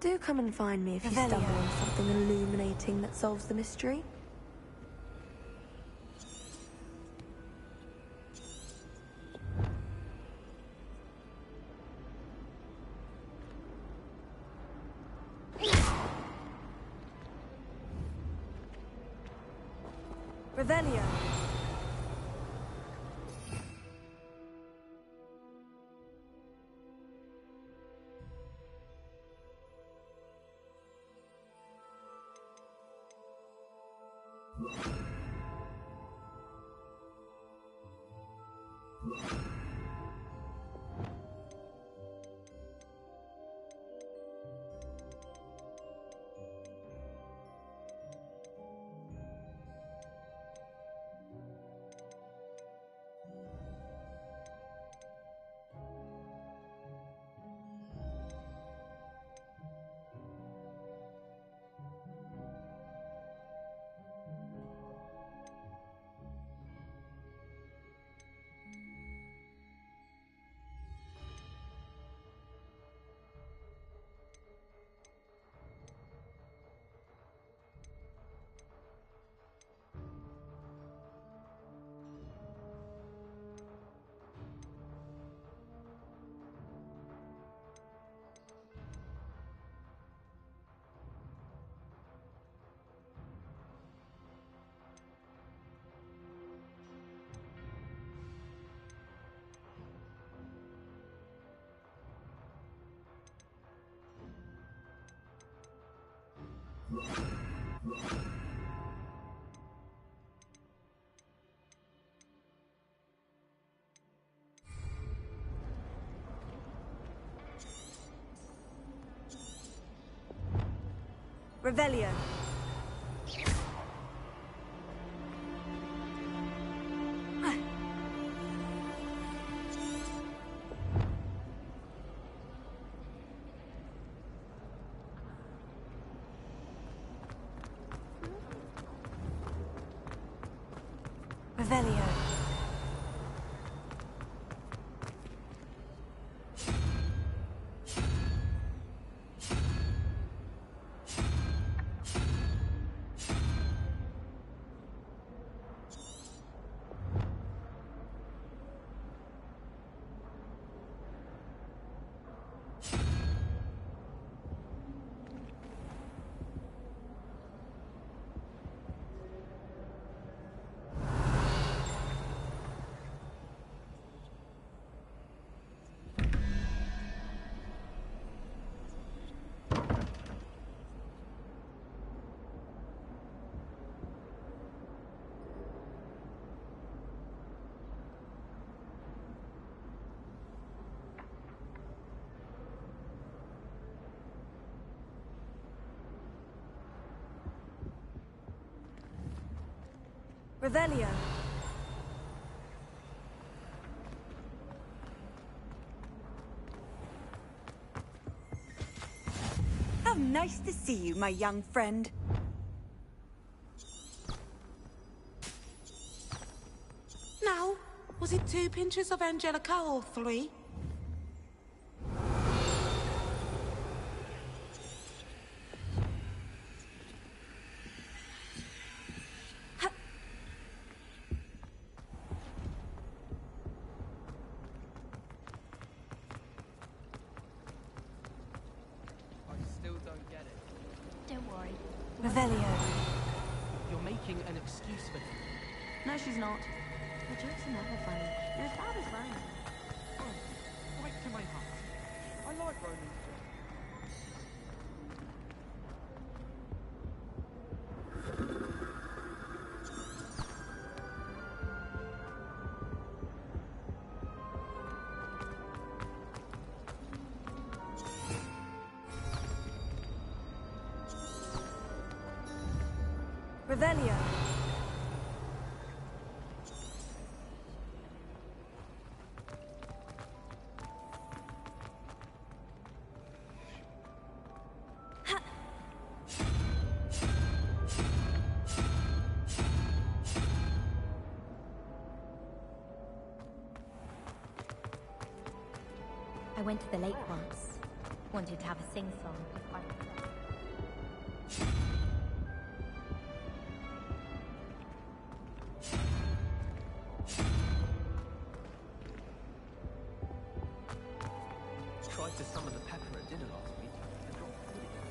Do come and find me if you stumble on something illuminating that solves the mystery. Revelio. Revelio. Revelio. Revelio. How nice to see you, my young friend. Now, was it 2 pinches of Angelica or 3? Revelio. You're making an excuse for him. No, she's not. The jokes are never funny. You're as bad as Roman. Oh, right to my heart. I like Roman's Revelio. I went to the lake once. wanted to have a sing-song. Tried to summon the pepper at dinner last week. and dropped food again.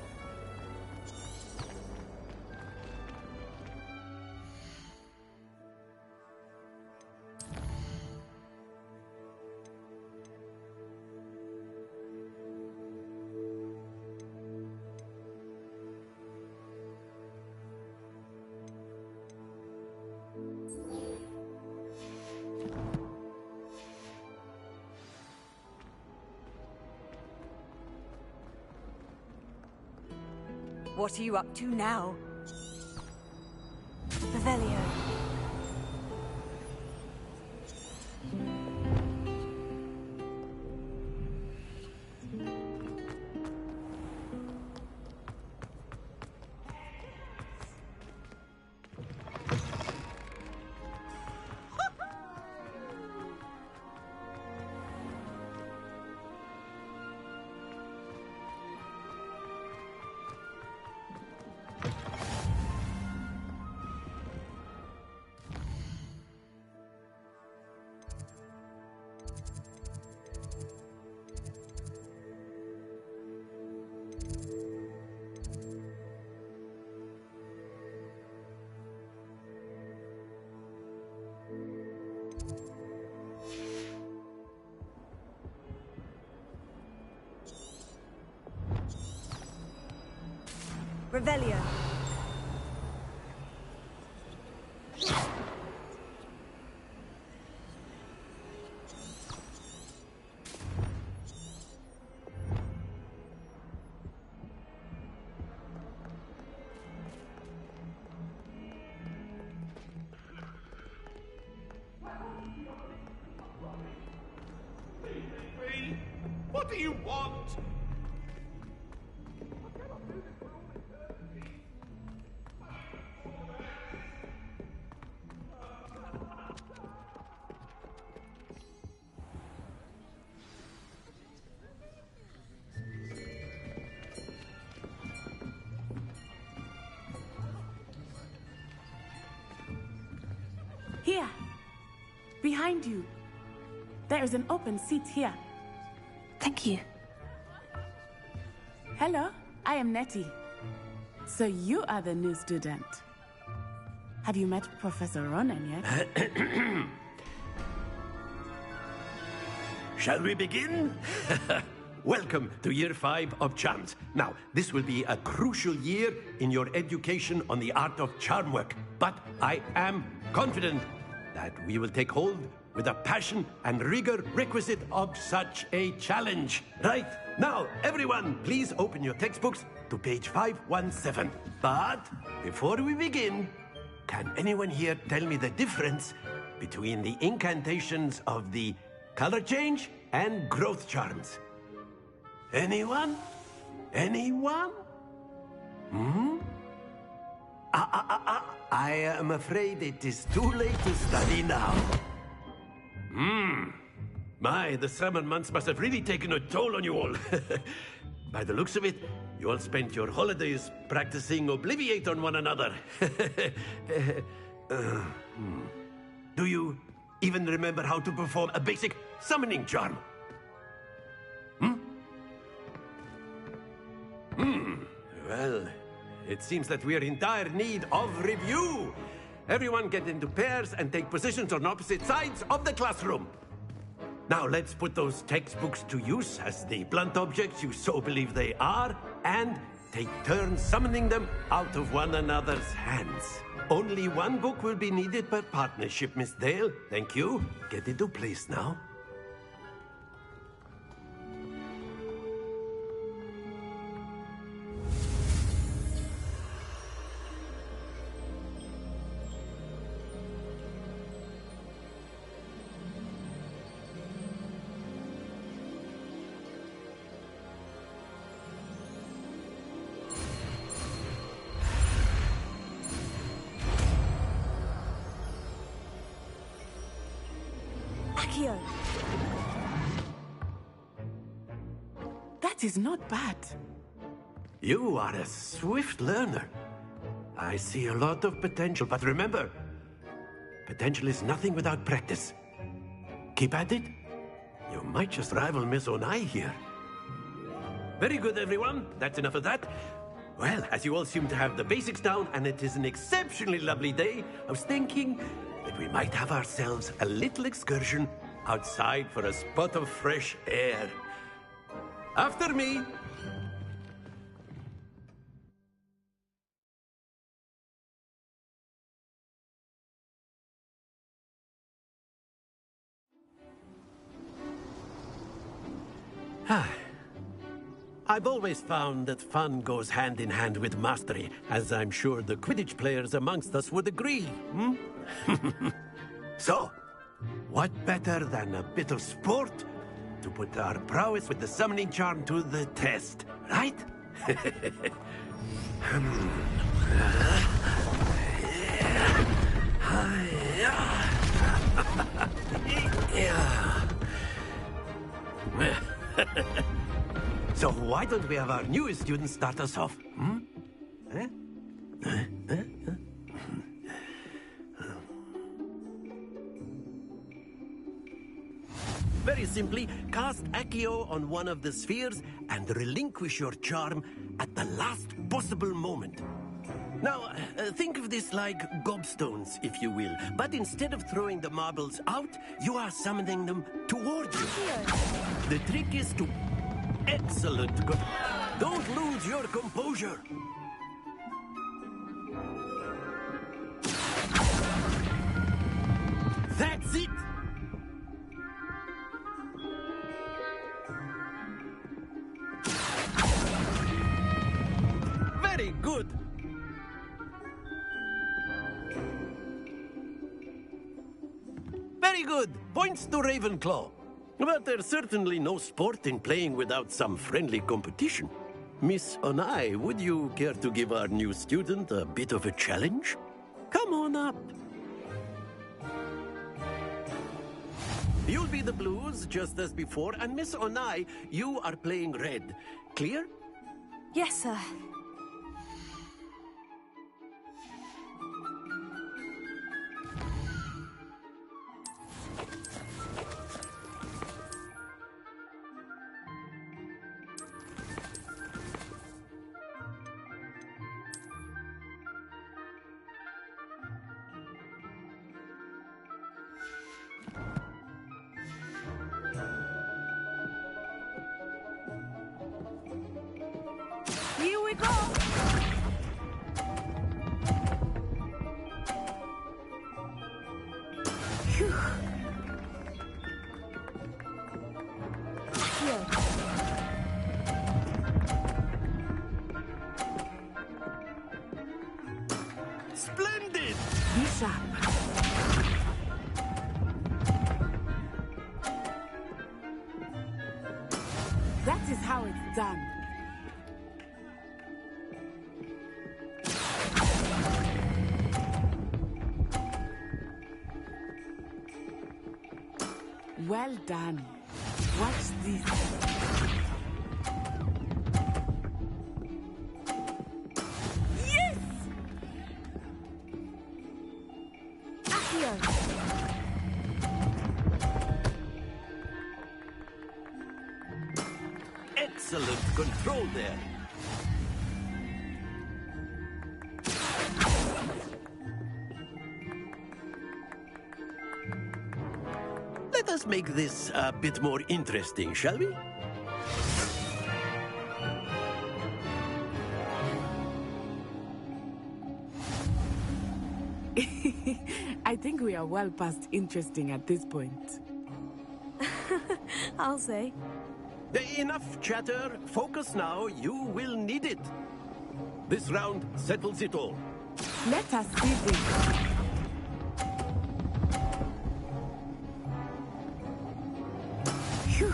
What are you up to now? Revelio. Revelio. What do you want? Here. Behind you. There is an open seat here. Thank you. Hello, I am Nettie. So you are the new student. Have you met Professor Ronan yet? Shall we begin? Welcome to Year 5 of Charms. Now, this will be a crucial year in your education on the art of charm work, but I am confident that we will take hold with the passion and rigor requisite of such a challenge. Right, now, everyone, please open your textbooks to page 517. But before we begin, can anyone here tell me the difference between the incantations of the color change and growth charms? Anyone? Anyone? I am afraid it is too late to study now. My, the summer months must have really taken a toll on you all. By the looks of it, you all spent your holidays practicing Obliviate on one another. Do you even remember how to perform a basic summoning charm? Well, it seems that we are in dire need of review. Everyone get into pairs and take positions on opposite sides of the classroom. Now let's put those textbooks to use as the blunt objects you so believe they are, and take turns summoning them out of one another's hands. Only one book will be needed per partnership, Miss Dale. Thank you. Get into place now. That That is not bad. You are a swift learner. I see a lot of potential, but remember, potential is nothing without practice. Keep at it. You might just rival Miss Onai here. Very good, everyone. That's enough of that. Well, as you all seem to have the basics down, and it is an exceptionally lovely day, I was thinking that we might have ourselves a little excursion outside for a spot of fresh air. After me. I've always found that fun goes hand in hand with mastery, as I'm sure the Quidditch players amongst us would agree. So, what better than a bit of sport to put our prowess with the summoning charm to the test, right? So why don't we have our newest student start us off? Very simply, cast Accio on one of the spheres and relinquish your charm at the last possible moment. Now, think of this like gobstones, if you will. But instead of throwing the marbles out, you are summoning them toward you. The trick is to... Excellent. Don't lose your composure. That's it. Very good. Very good. Points to Ravenclaw. But there's certainly no sport in playing without some friendly competition. Miss Onai, would you care to give our new student a bit of a challenge? Come on up. You'll be the blues, just as before, and Miss Onai, you are playing red. Clear? Yes, sir. Here we go! Phew. Splendid! Be sharp. That is how it's done. Well done. Watch this. Yes! Accio. Excellent control there. Let us make this a bit more interesting, shall we? I think we are well past interesting at this point. I'll say. Enough chatter. Focus now. You will need it. This round settles it all. Let us see this. Phew.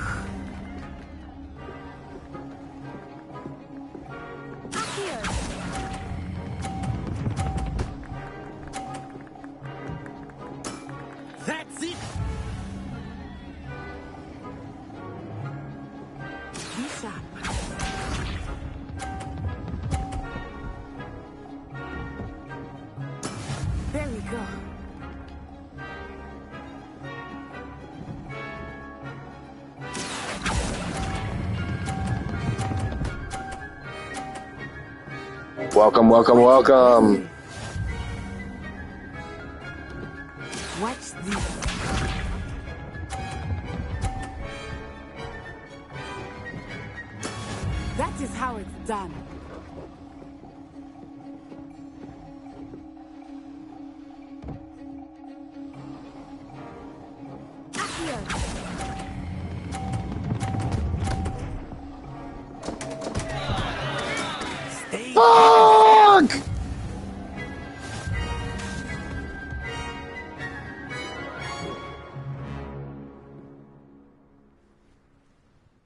That's it. Be sharp. Welcome, welcome, welcome. Watch this. That is how it's done. Fuck!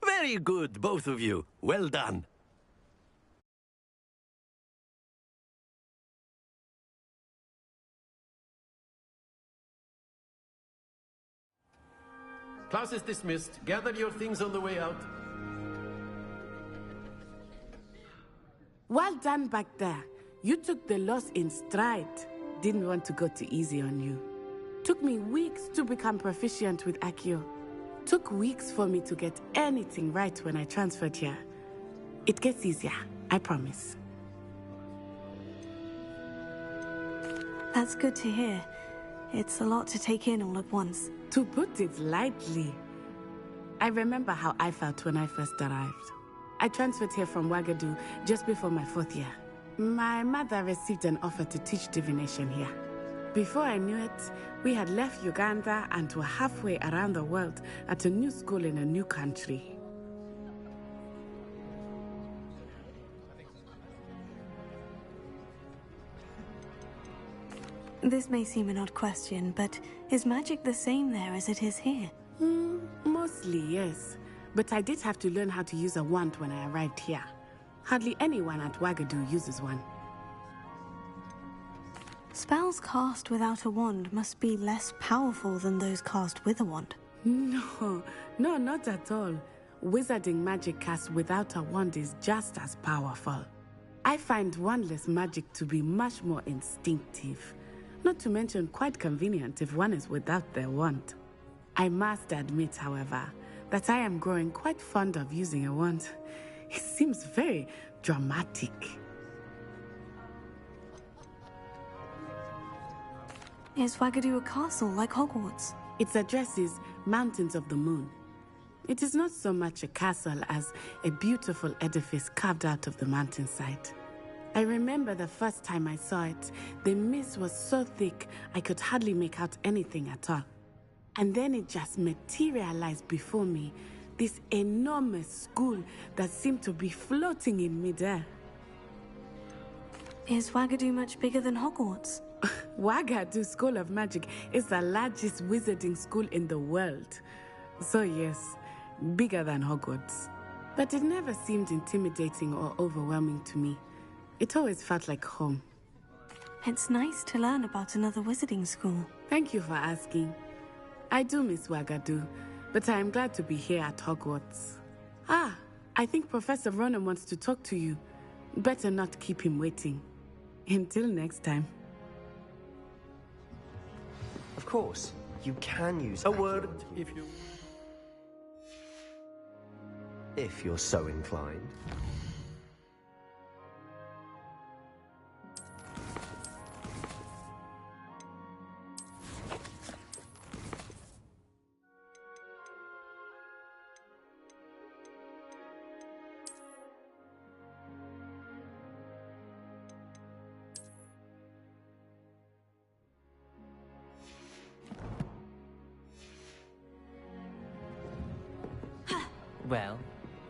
Very good, both of you. Well done. Class is dismissed. Gather your things on the way out. Well done back there. You took the loss in stride. Didn't want to go too easy on you. Took me weeks to become proficient with Accio. Took weeks for me to get anything right when I transferred here. It gets easier, I promise. That's good to hear. It's a lot to take in all at once. To put it lightly, I remember how I felt when I first arrived. I transferred here from Ouagadougou just before my 4th year. My mother received an offer to teach divination here. Before I knew it, we had left Uganda and were halfway around the world at a new school in a new country. This may seem an odd question, but is magic the same there as it is here? Mostly, yes. But I did have to learn how to use a wand when I arrived here. Hardly anyone at Ouagadougou uses one. Spells cast without a wand must be less powerful than those cast with a wand. No, not at all. Wizarding magic cast without a wand is just as powerful. I find wandless magic to be much more instinctive. Not to mention quite convenient if one is without their wand. I must admit, however, that I am growing quite fond of using a wand. It seems very dramatic. Is Ouagadougou a castle like Hogwarts? Its address is Mountains of the Moon. It is not so much a castle as a beautiful edifice carved out of the mountainside. I remember the first time I saw it, the mist was so thick I could hardly make out anything at all. And then it just materialized before me, this enormous school that seemed to be floating in midair. Is Ouagadougou much bigger than Hogwarts? Ouagadougou School of Magic is the largest wizarding school in the world. So yes, bigger than Hogwarts. But it never seemed intimidating or overwhelming to me. It always felt like home. It's nice to learn about another wizarding school. Thank you for asking. I do miss Ouagadougou, but I am glad to be here at Hogwarts. I think Professor Ronan wants to talk to you. Better not keep him waiting. Until next time. Of course, you can use A word, if you're so inclined. Well,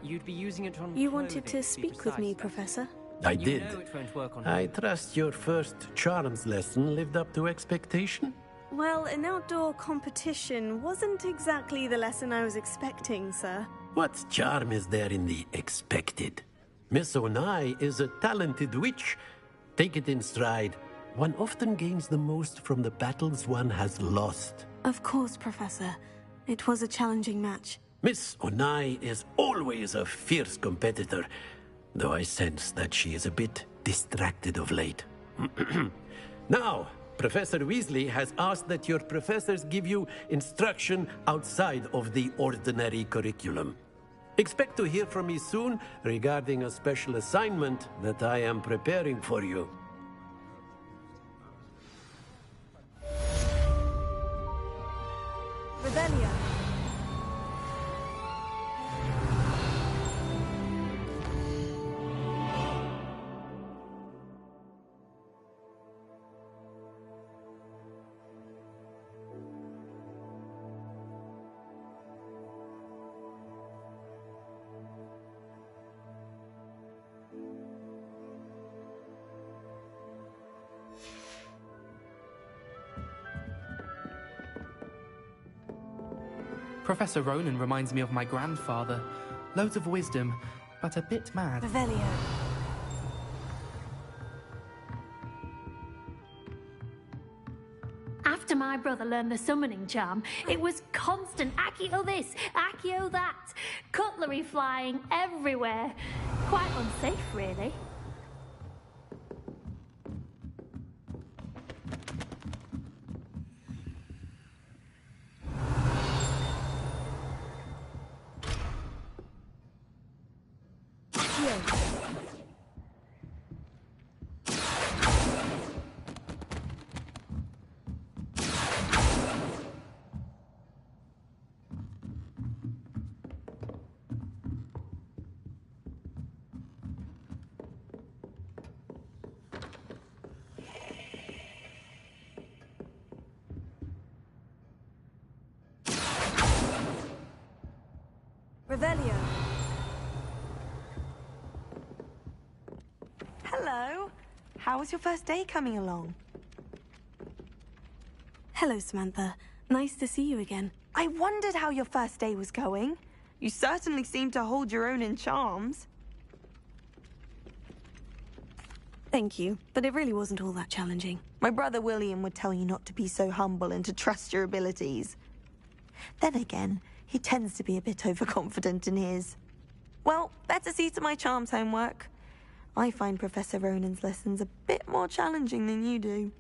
you'd be using it on You wanted clothing, to speak with me, Professor? I You did. know it won't work on I trust your first charms lesson lived up to expectation? Well, an outdoor competition wasn't exactly the lesson I was expecting, sir. What charm is there in the expected? Miss Onai is a talented witch. Take it in stride. One often gains the most from the battles one has lost. Of course, Professor. It was a challenging match. Miss Onai is always a fierce competitor, though I sense that she is a bit distracted of late. Now, Professor Weasley has asked that your professors give you instruction outside of the ordinary curriculum. Expect to hear from me soon regarding a special assignment that I am preparing for you. Revelio. Professor Ronan reminds me of my grandfather. Loads of wisdom, but a bit mad. Revelio. After my brother learned the summoning charm, it was constant Accio this, Accio that. Cutlery flying everywhere. Quite unsafe, really. Revelio. Hello. How was your first day coming along? Hello, Samantha. Nice to see you again. I wondered how your first day was going. You certainly seem to hold your own in charms. Thank you, but it really wasn't all that challenging. My brother William would tell you not to be so humble and to trust your abilities. Then again, he tends to be a bit overconfident in his. Well, better see to my charms homework. I find Professor Ronan's lessons a bit more challenging than you do.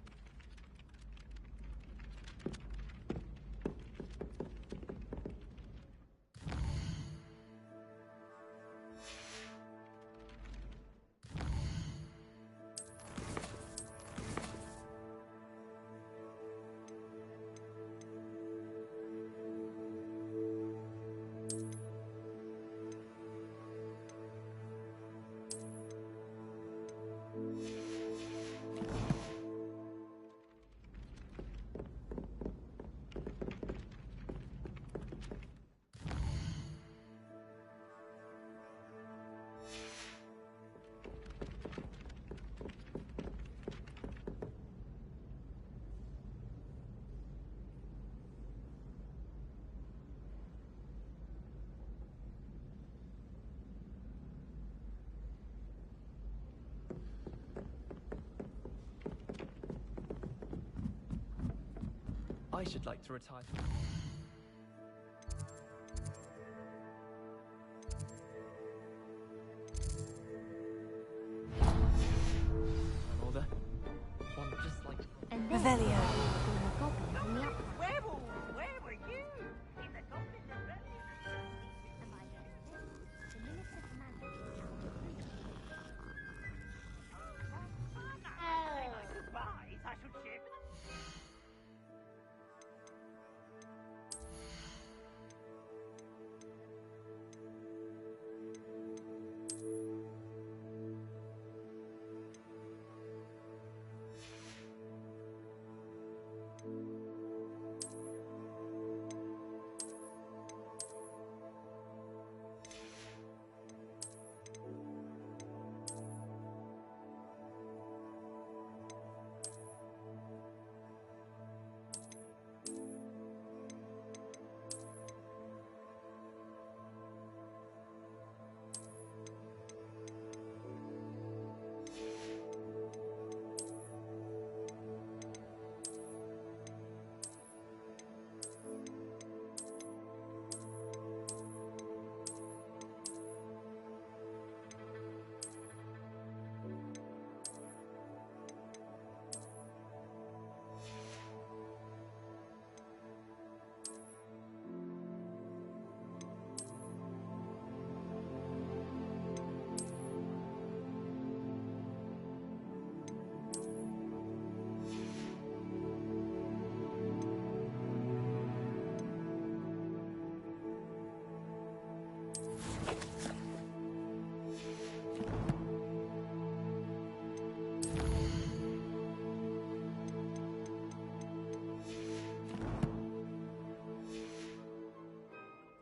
I should like to retire. An order. One just like. Revelio. Werewolves, where were you? In the Goblin Rebellion. Goodbyes, I should ship.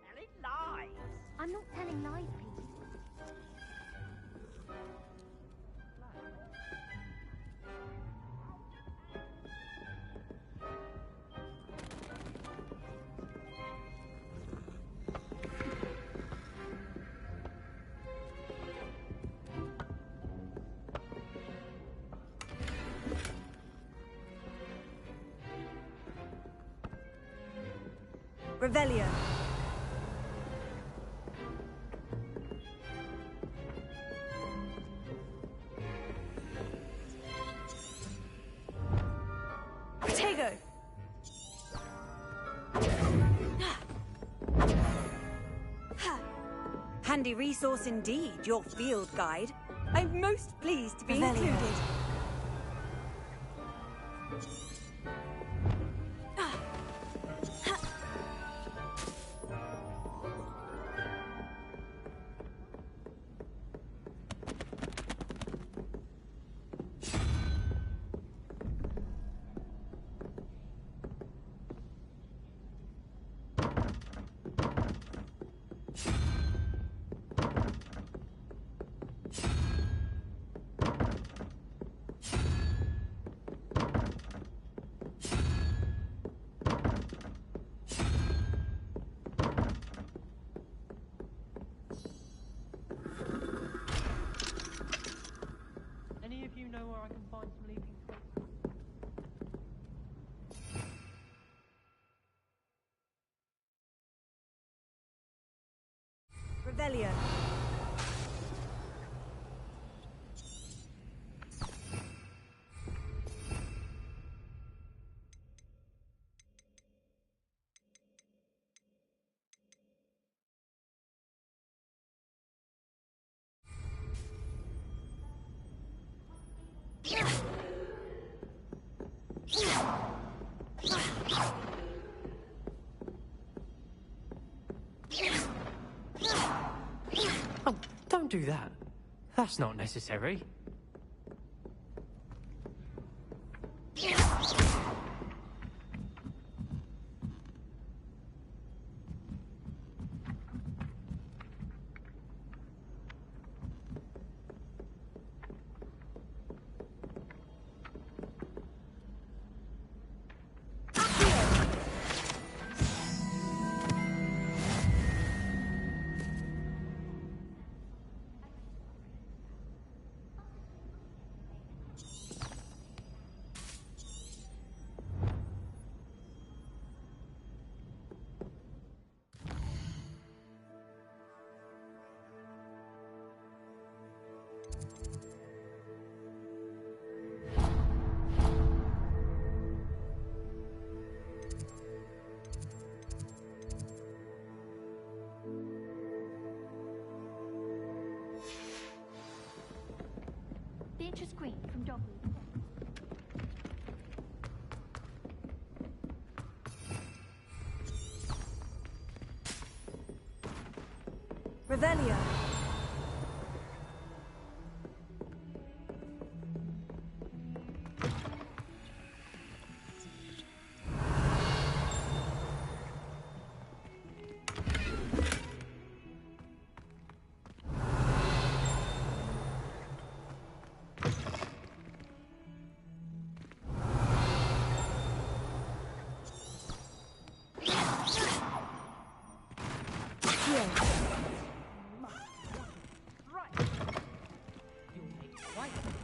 Telling lies. I'm not telling lies, Pete. Revelio. Protego. Handy resource indeed, your field guide. I'm most pleased to be included. Any of you know where I can find some leafy twigs? Revelio. Oh, don't do that. That's not necessary. The interest green from Dogwood. Revelio.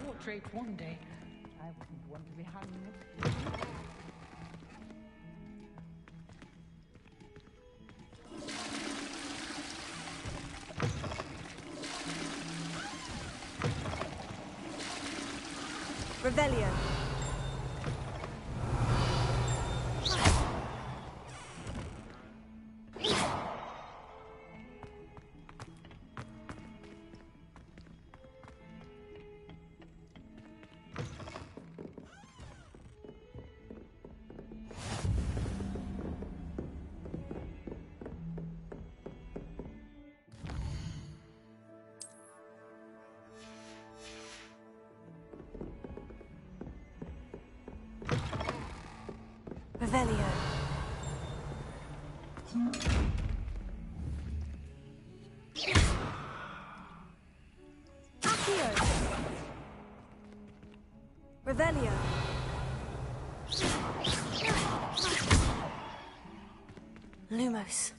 Portrait one day. I wouldn't want to be hung next to you. Revelio. Revelio. Accio. Revelio. Lumos.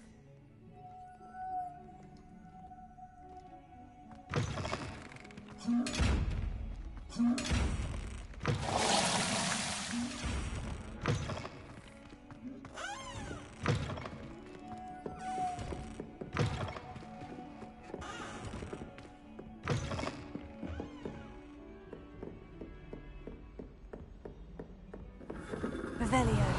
Revelio.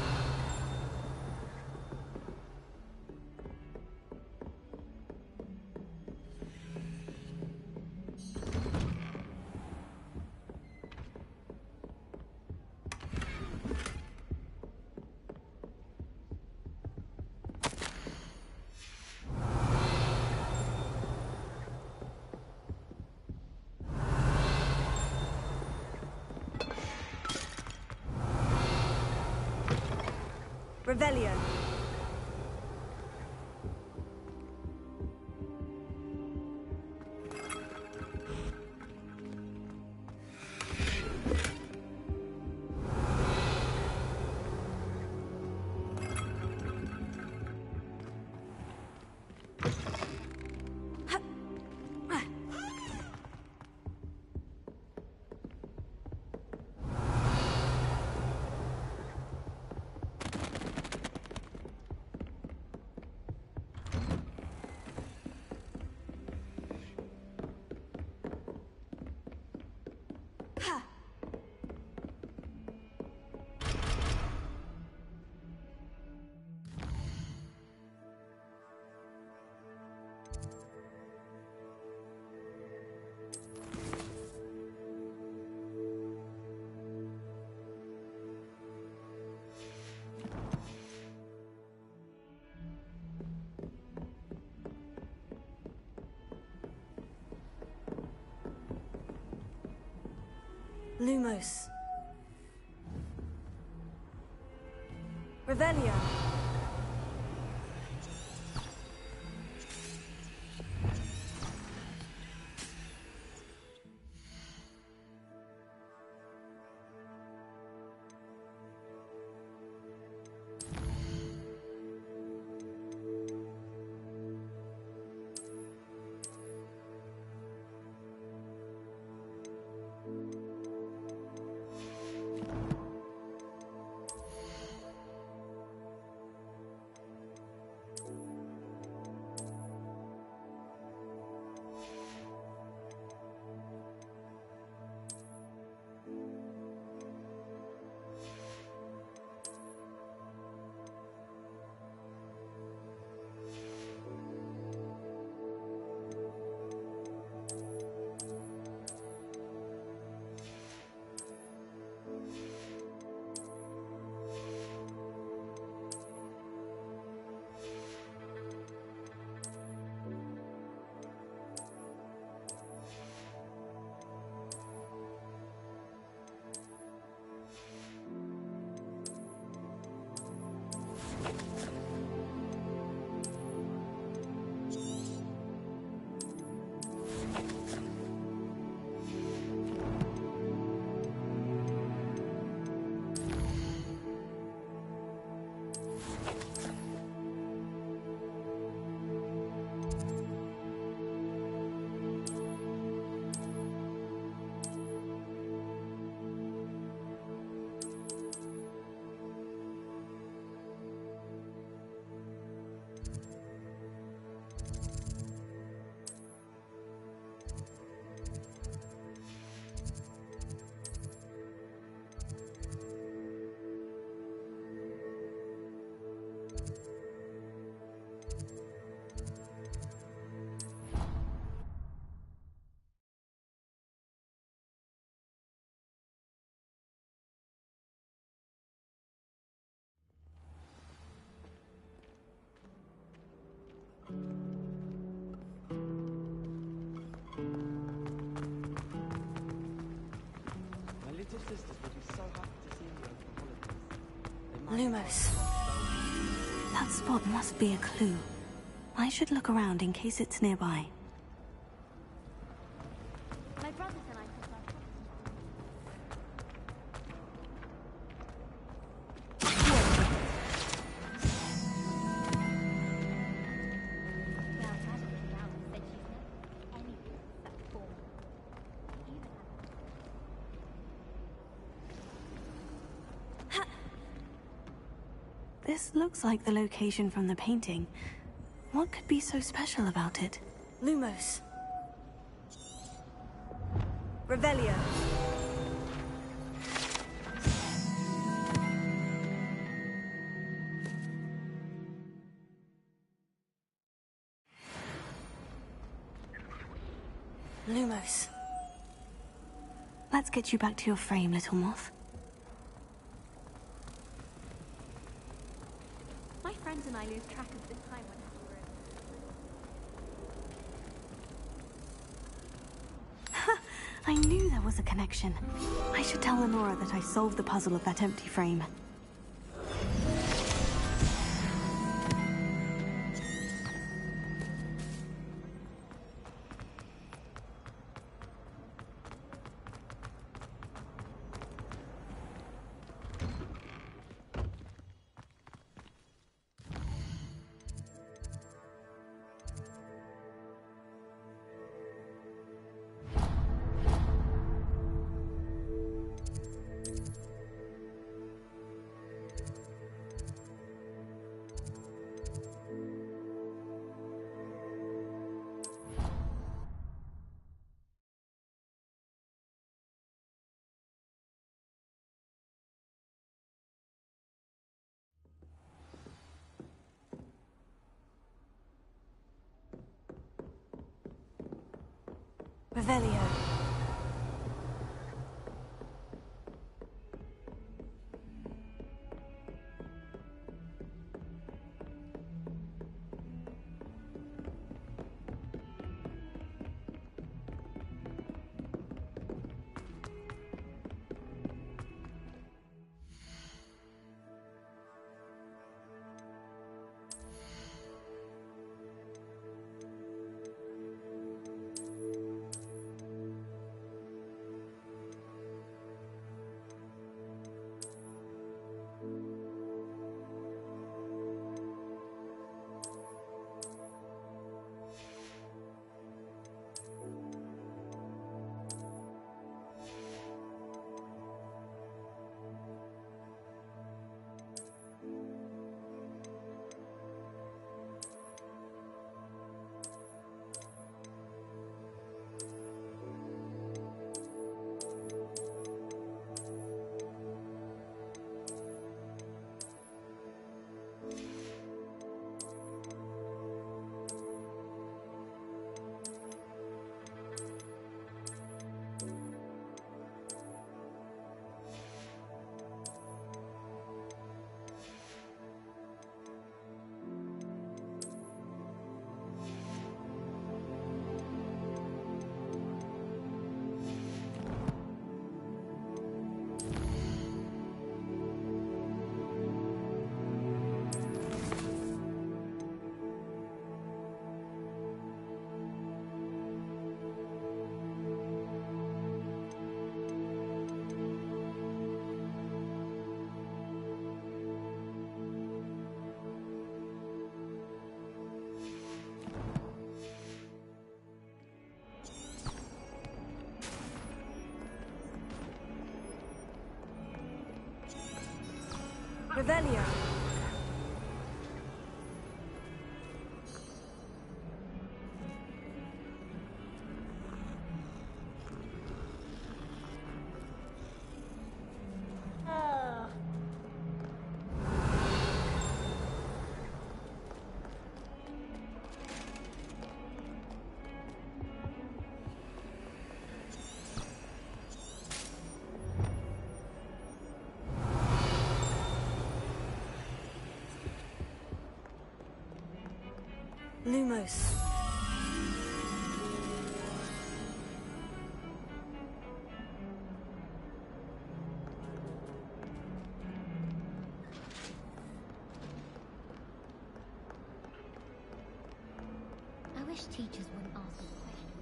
Revelio. Lumos. Revelio. My little sisters will be so happy to see me over the holidays. They Lumos. That spot must be a clue. I should look around in case it's nearby. My brothers and I took our This looks like the location from the painting. What could be so special about it? Lumos. Revelio. Lumos. Let's get you back to your frame, little moth. My friends and I lose track of the time when I knew there was a connection. I should tell Lenora that I solved the puzzle of that empty frame. Revelio. Revelio. Lumos. wish teachers wouldn't ask us questions.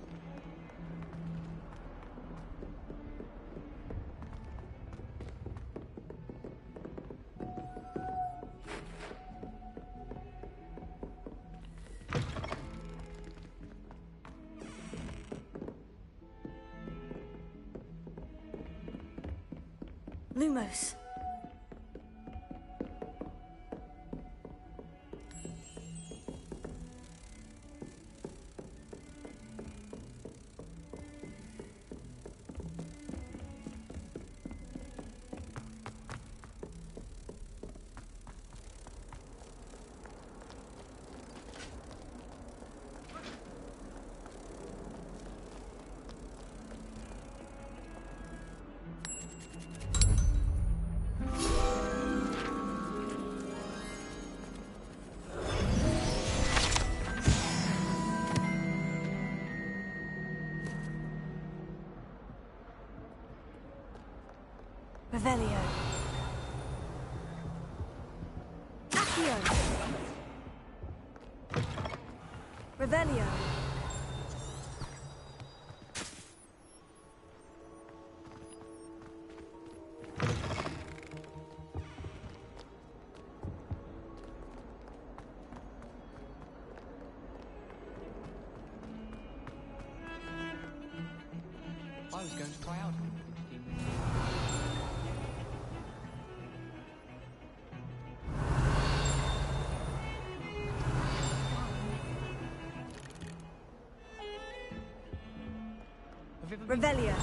Lumos. Revelio. Accio. Revelio. I was going to try out. Revelio.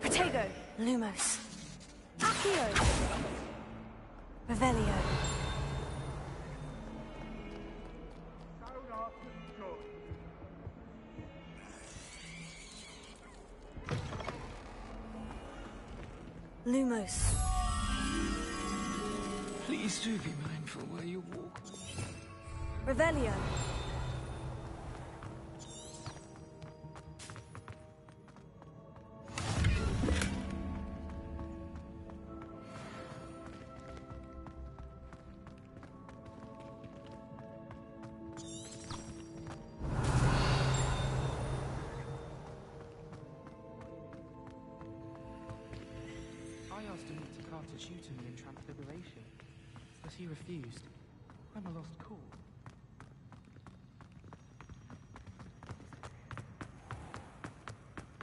Protego. Lumos. Accio. Revelio. Lumos. Please do be mindful where you walk. Revelio. I asked him not to cast a tutor me in Transfiguration, but he refused. I'm a lost cause.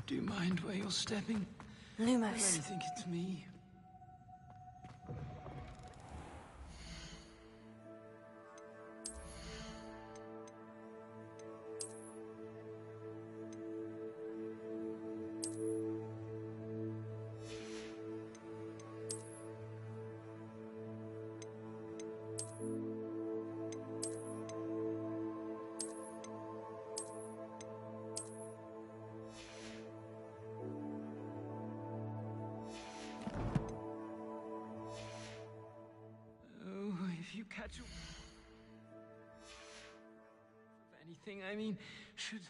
Do you mind where you're stepping? Lumos. I really think it's me. If you catch a... anything, I mean, should...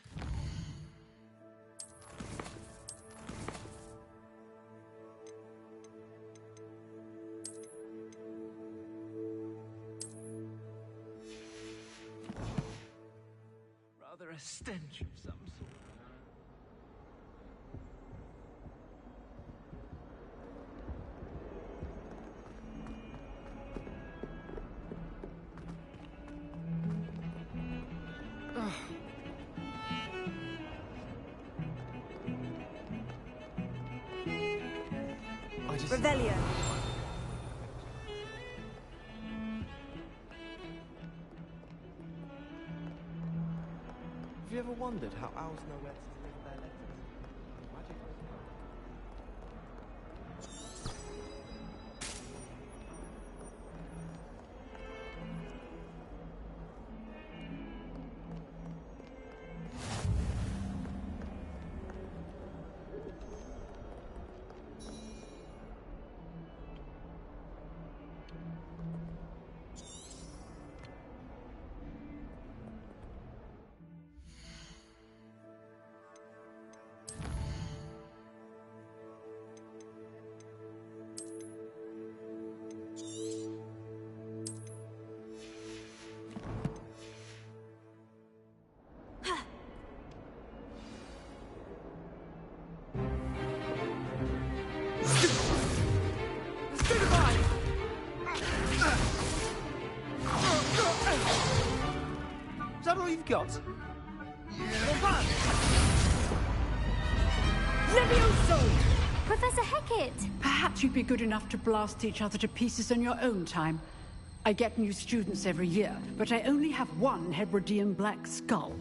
rather a stench of some sort. Revelio. Have you ever wondered how owls know where to deliver their letters? Magic. we've got? Levioso! Professor Hecat! Perhaps you'd be good enough to blast each other to pieces on your own time. I get new students every year, but I only have one Hebridean black skull.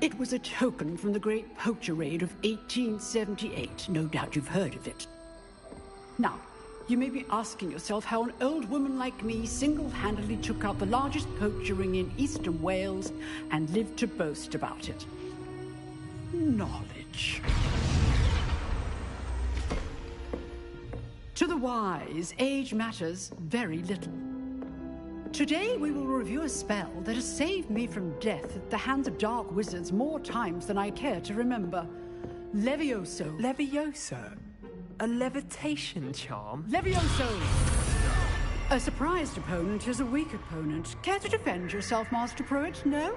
It was a token from the Great Poacher Raid of 1878. No doubt you've heard of it. Now, you may be asking yourself how an old woman like me single-handedly took out the largest poacher ring in eastern Wales and lived to boast about it. Knowledge. To the wise, age matters very little. Today we will review a spell that has saved me from death at the hands of dark wizards more times than I care to remember. Levioso. Levioso? A levitation charm? Levioso! A surprised opponent is a weak opponent. Care to defend yourself, Master Pruitt? No?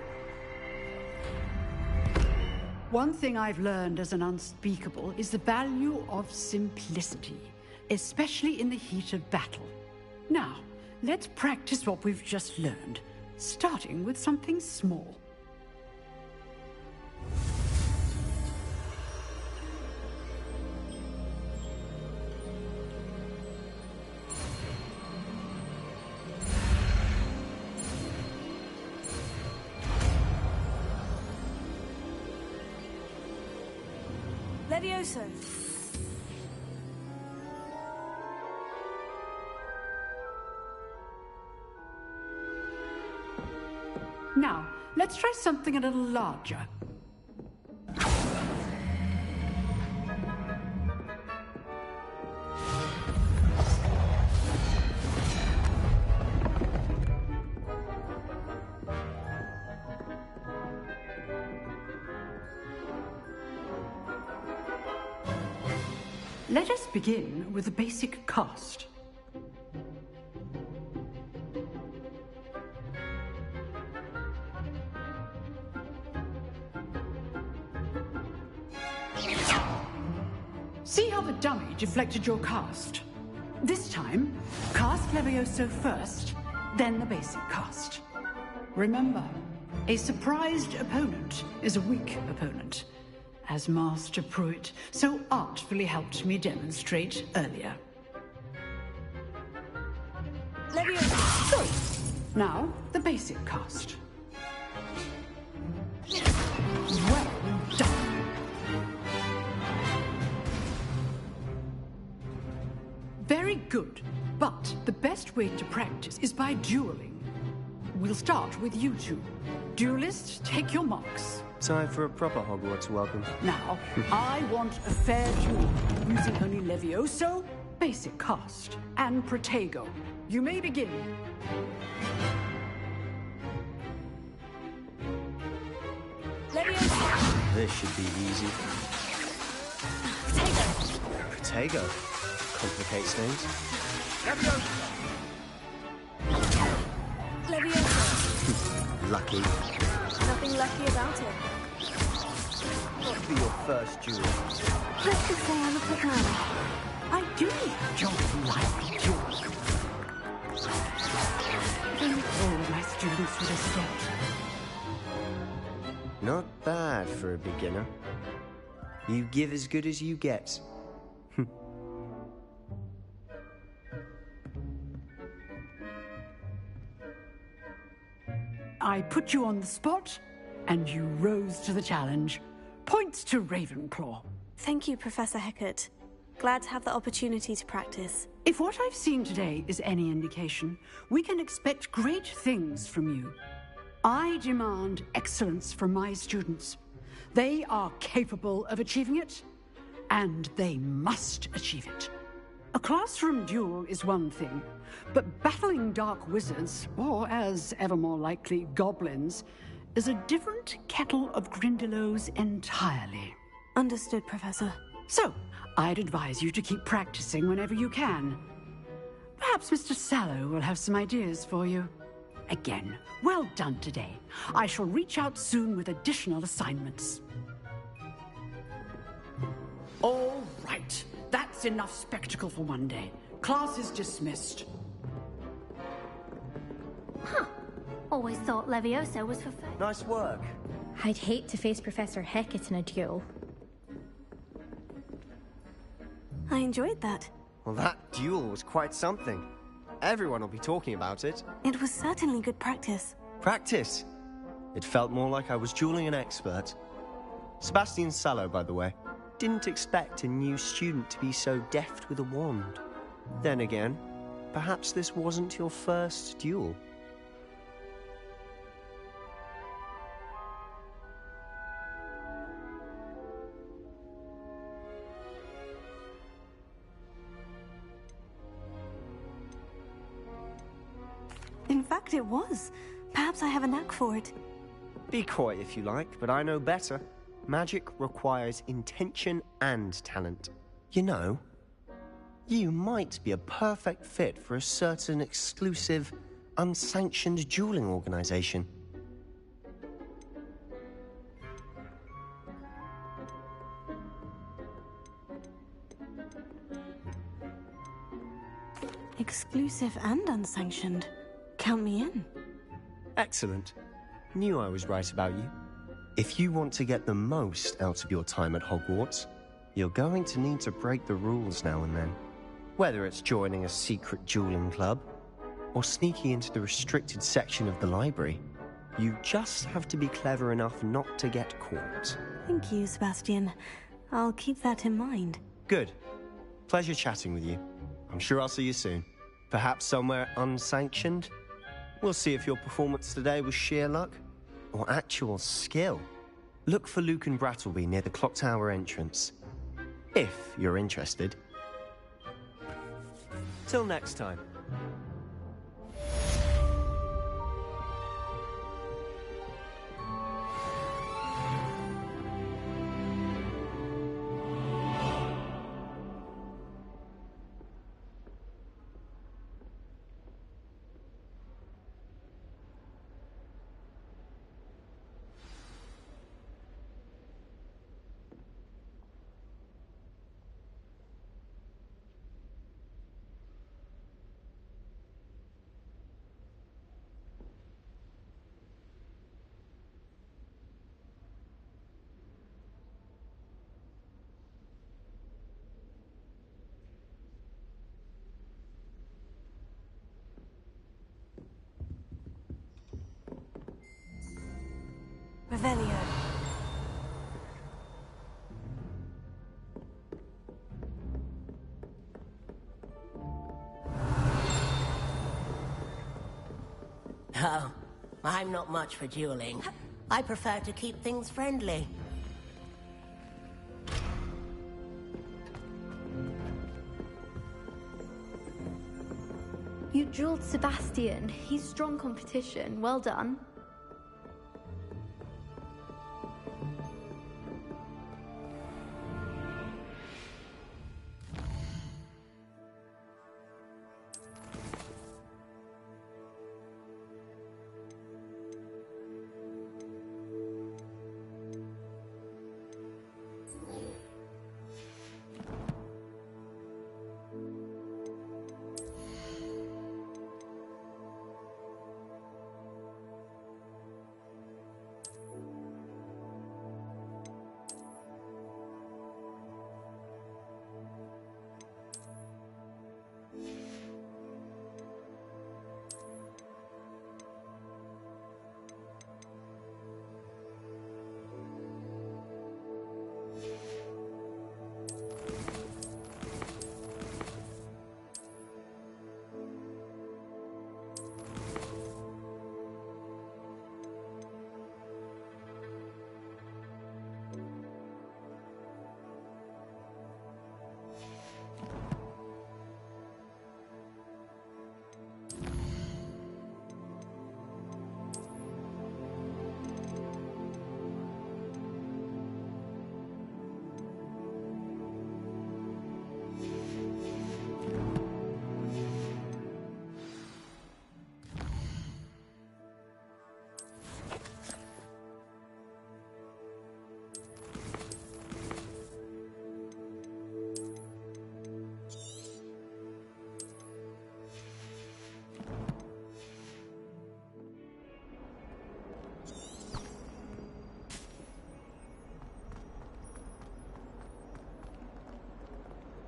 One thing I've learned as an unspeakable is the value of simplicity, especially in the heat of battle. Now, let's practice what we've just learned, starting with something small. Levioso. Now, let's try something a little larger. Let us begin with the basic cast. See how the dummy deflected your cast? This time, cast Levioso first, then the basic cast. Remember, a surprised opponent is a weak opponent, as Master Pruitt so artfully helped me demonstrate earlier. Levioso! So, now the basic cast. Well done! Very good, but the best way to practice is by dueling. We'll start with you two. Duelists, take your marks. Time for a proper Hogwarts welcome. Now, I want a fair duel, using only Levioso, basic cast, and Protego. You may begin. Levioso! This should be easy. Protego! Protego? Complicates things. Levioso! Levioso! Lucky. Nothing lucky about it. What be your first duel? Let's just say I'm a quick learner. I do enjoy lively duels. If only all my students would accept. Not bad for a beginner. You give as good as you get. I put you on the spot, and you rose to the challenge. Points to Ravenclaw. Thank you, Professor Hecat. Glad to have the opportunity to practice. If what I've seen today is any indication, we can expect great things from you. I demand excellence from my students. They are capable of achieving it, and they must achieve it. A classroom duel is one thing, but battling dark wizards, or as ever more likely, goblins, is a different kettle of Grindylows entirely. Understood, Professor. So, I'd advise you to keep practicing whenever you can. Perhaps Mr. Sallow will have some ideas for you. Again, well done today. I shall reach out soon with additional assignments. All right. That's enough spectacle for one day. Class is dismissed. Huh. Always thought Levioso was for Nice work. I'd hate to face Professor Hecat in a duel. I enjoyed that. Well, that duel was quite something. Everyone will be talking about it. It was certainly good practice. Practice? It felt more like I was dueling an expert. Sebastian Sallow, by the way. Didn't expect a new student to be so deft with a wand. Then again, perhaps this wasn't your first duel. In fact, it was. Perhaps I have a knack for it. Be coy if you like, but I know better. Magic requires intention and talent. You know, you might be a perfect fit for a certain exclusive, unsanctioned dueling organization. Exclusive and unsanctioned. Count me in. Excellent. Knew I was right about you. If you want to get the most out of your time at Hogwarts, you're going to need to break the rules now and then. Whether it's joining a secret dueling club, or sneaking into the restricted section of the library, you just have to be clever enough not to get caught. Thank you, Sebastian. I'll keep that in mind. Good. Pleasure chatting with you. I'm sure I'll see you soon. Perhaps somewhere unsanctioned? We'll see if your performance today was sheer luck or actual skill. Look for Luke and Brattleby near the clock tower entrance, if you're interested. Till next time. Revelio. Oh, I'm not much for dueling. I prefer to keep things friendly. You dueled Sebastian. He's strong competition. Well done.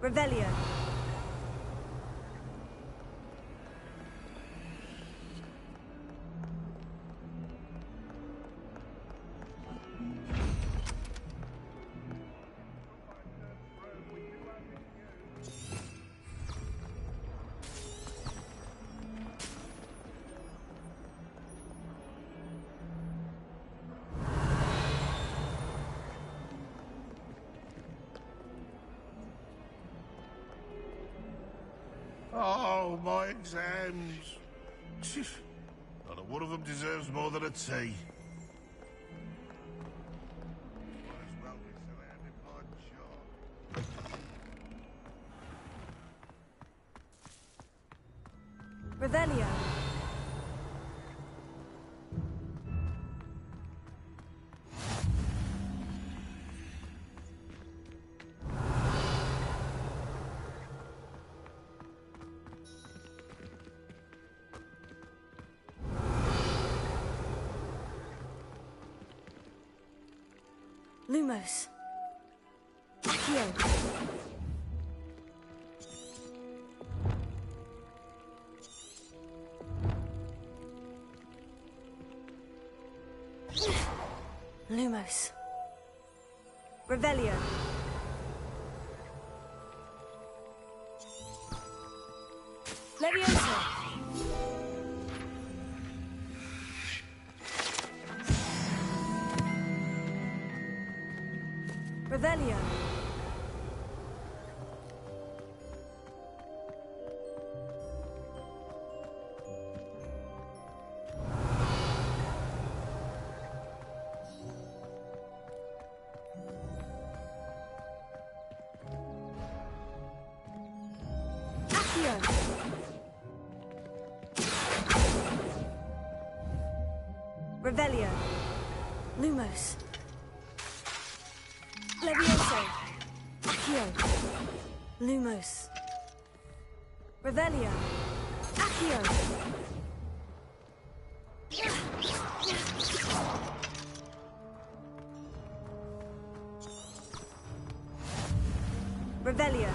Revelio. Oh, my exams. Not a one of them deserves more than a tea. Revelio. Lumos. Accio. Lumos. Revelio. Levioso. Revelio. Accio. Revelio. Lumos. Levioso. Accio. Lumos. Revelio. Accio. Revelio.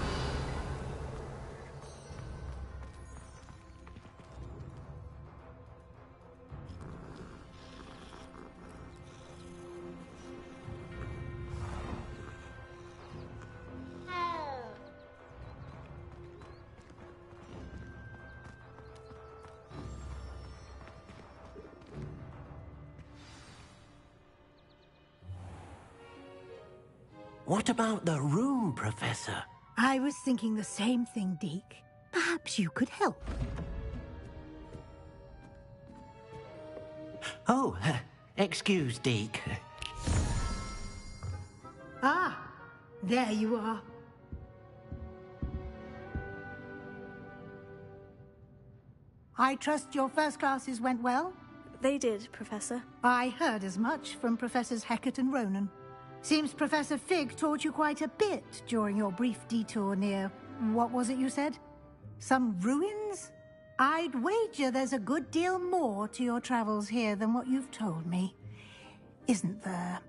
What about the room, Professor? I was thinking the same thing, Deke. Perhaps you could help. Oh, excuse, Deke. Ah, there you are. I trust your first classes went well? They did, Professor. I heard as much from Professors Hecat and Ronan. Seems Professor Fig taught you quite a bit during your brief detour near... what was it you said? Some ruins? I'd wager there's a good deal more to your travels here than what you've told me. Isn't there?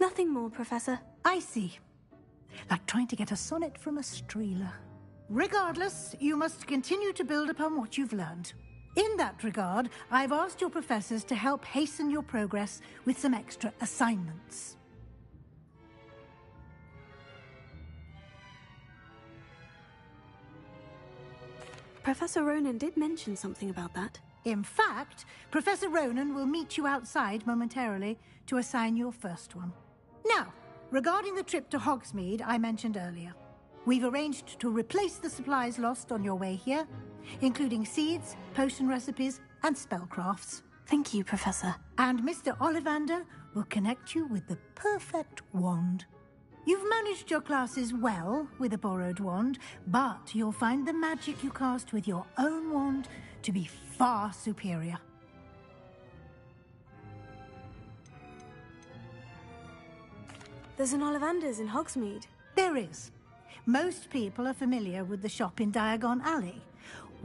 Nothing more, Professor. I see. Like trying to get a sonnet from a streeler. Regardless, you must continue to build upon what you've learned. In that regard, I've asked your professors to help hasten your progress with some extra assignments. Professor Ronan did mention something about that. In fact, Professor Ronan will meet you outside momentarily to assign your first one. Now, regarding the trip to Hogsmeade I mentioned earlier. We've arranged to replace the supplies lost on your way here, including seeds, potion recipes, and spellcrafts. Thank you, Professor. And Mr. Ollivander will connect you with the perfect wand. You've managed your classes well with a borrowed wand, but you'll find the magic you cast with your own wand to be far superior. There's an Ollivander's in Hogsmeade. There is. Most people are familiar with the shop in Diagon Alley.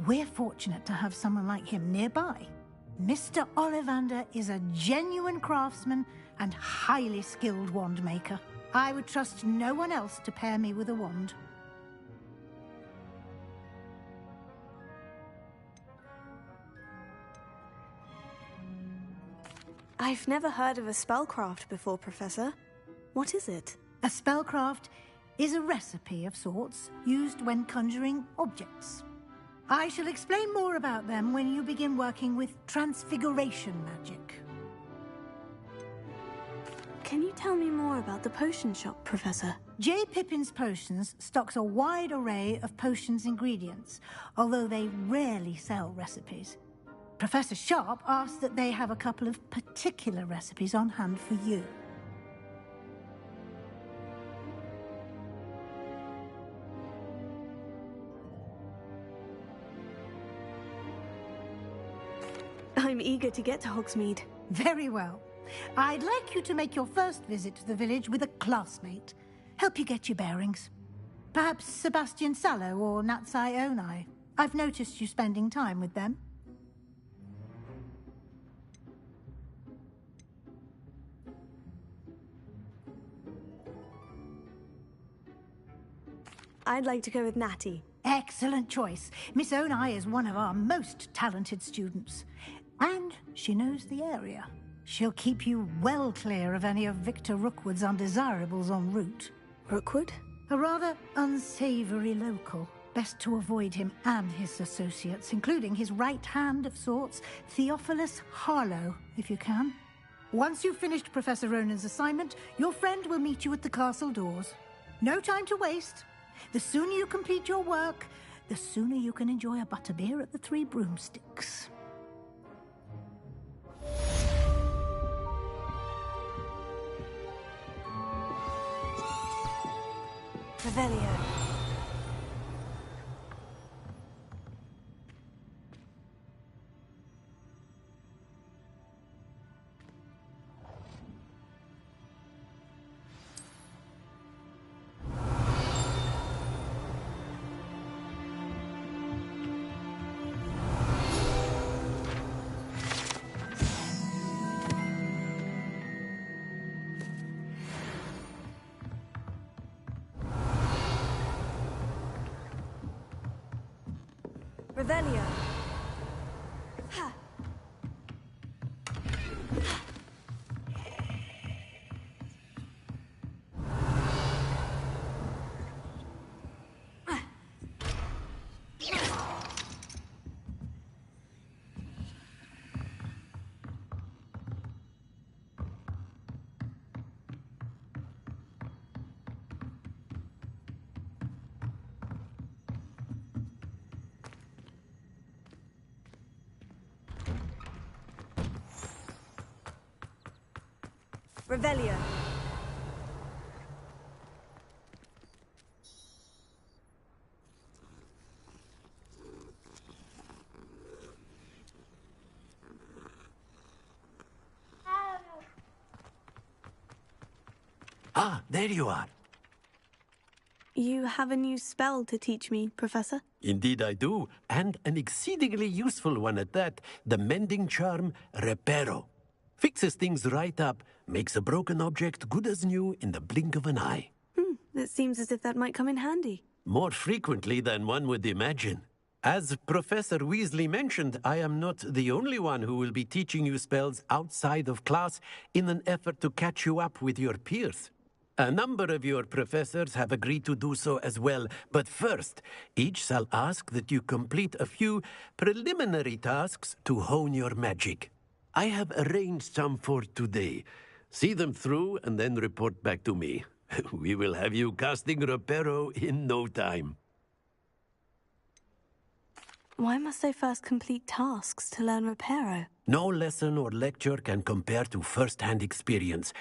We're fortunate to have someone like him nearby. Mr. Ollivander is a genuine craftsman and highly skilled wand maker. I would trust no one else to pair me with a wand. I've never heard of a spellcraft before, Professor. What is it? A spellcraft is a recipe of sorts used when conjuring objects. I shall explain more about them when you begin working with transfiguration magic. Can you tell me more about the potion shop, Professor? J. Pippin's Potions stocks a wide array of potions ingredients, although they rarely sell recipes. Professor Sharp asked that they have a couple of particular recipes on hand for you. I'm eager to get to Hogsmeade. Very well. I'd like you to make your first visit to the village with a classmate. Help you get your bearings. Perhaps Sebastian Sallow or Natsai Onai. I've noticed you spending time with them. I'd like to go with Natty. Excellent choice. Miss Onai is one of our most talented students. And she knows the area. She'll keep you well clear of any of Victor Rookwood's undesirables en route. Rookwood? A rather unsavory local. Best to avoid him and his associates, including his right hand of sorts, Theophilus Harlow, if you can. Once you've finished Professor Ronan's assignment, your friend will meet you at the castle doors. No time to waste. The sooner you complete your work, the sooner you can enjoy a butterbeer at the Three Broomsticks. Revelio. Revelio. Ha. Revelio. Ah, there you are. You have a new spell to teach me, Professor? Indeed I do, and an exceedingly useful one at that. The mending charm, Reparo. Fixes things right up, makes a broken object good as new in the blink of an eye. It seems as if that might come in handy. More frequently than one would imagine. As Professor Weasley mentioned, I am not the only one who will be teaching you spells outside of class in an effort to catch you up with your peers. A number of your professors have agreed to do so as well, but first, each shall ask that you complete a few preliminary tasks to hone your magic. I have arranged some for today. See them through and then report back to me. We will have you casting Reparo in no time. Why must I first complete tasks to learn Reparo? No lesson or lecture can compare to first-hand experience,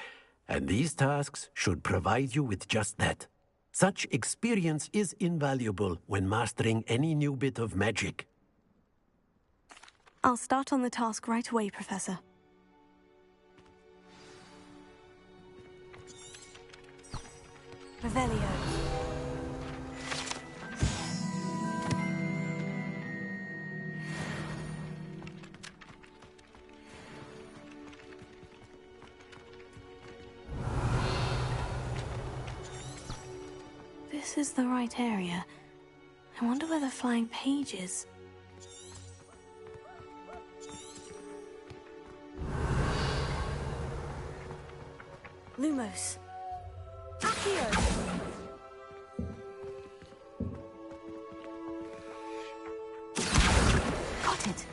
and these tasks should provide you with just that. Such experience is invaluable when mastering any new bit of magic. I'll start on the task right away, Professor. Revelio. This is the right area. I wonder where the flying page is. Lumos. Accio! Got it.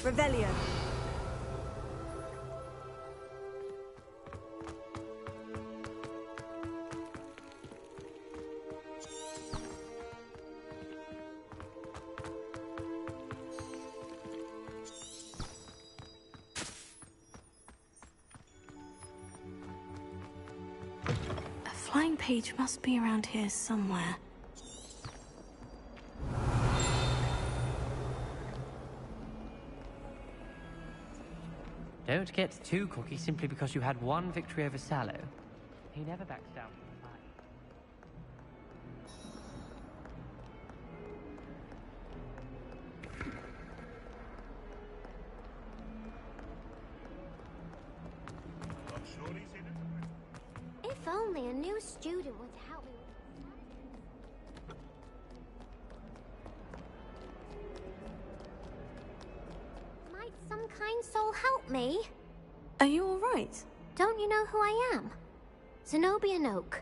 Revelio. A flying page must be around here somewhere. Don't get too cocky simply because you had one victory over Sallow. He never backs down from the fight. If only a new student would help me with... Might some kind soul help me? Are you all right? Don't you know who I am? Zenobia Noak,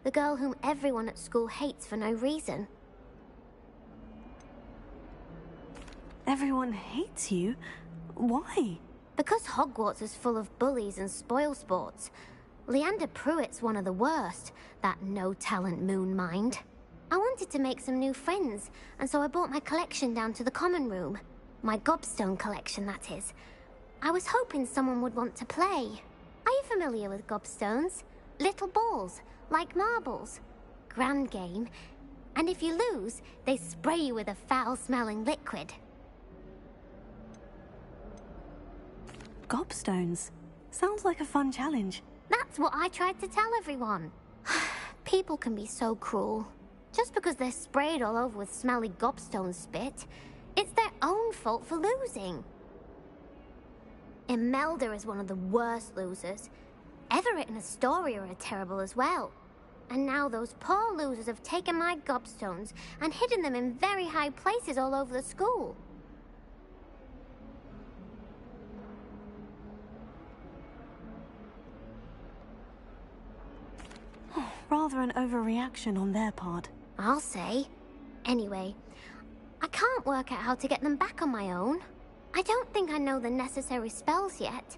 the girl whom everyone at school hates for no reason. Everyone hates you? Why? Because Hogwarts is full of bullies and spoilsports. Leander Pruitt's one of the worst, that no-talent moon mind. I wanted to make some new friends, and so I brought my collection down to the common room. My gobstone collection, that is. I was hoping someone would want to play. Are you familiar with gobstones? Little balls, like marbles. Grand game. And if you lose, they spray you with a foul-smelling liquid. Gobstones. Sounds like a fun challenge. That's what I tried to tell everyone. People can be so cruel. Just because they're sprayed all over with smelly gobstone spit, it's their own fault for losing. Imelda is one of the worst losers. Everett and Astoria are terrible as well. And now those poor losers have taken my gobstones and hidden them in very high places all over the school. Rather an overreaction on their part. I'll say. Anyway, I can't work out how to get them back on my own. I don't think I know the necessary spells yet.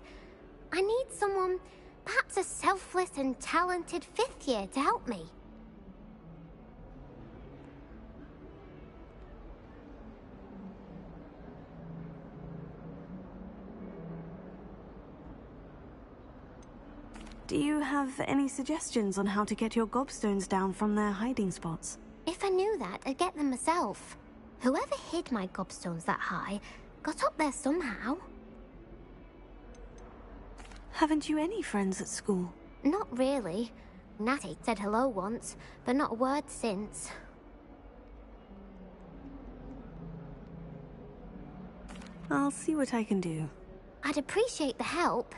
I need someone, perhaps a selfless and talented 5th year to help me. Do you have any suggestions on how to get your gobstones down from their hiding spots? If I knew that, I'd get them myself. Whoever hid my gobstones that high got up there somehow. Haven't you any friends at school? Not really. Natty said hello once, but not a word since. I'll see what I can do. I'd appreciate the help.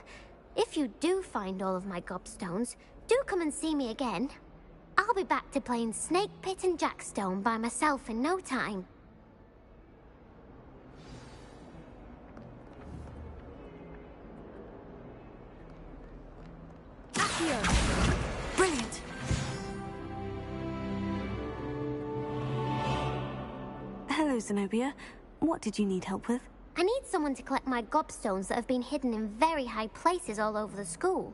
If you do find all of my gobstones, do come and see me again. I'll be back to playing Snake Pit and Jackstone by myself in no time. Accio! Brilliant! Hello, Zenobia. What did you need help with? I need someone to collect my gobstones that have been hidden in very high places all over the school.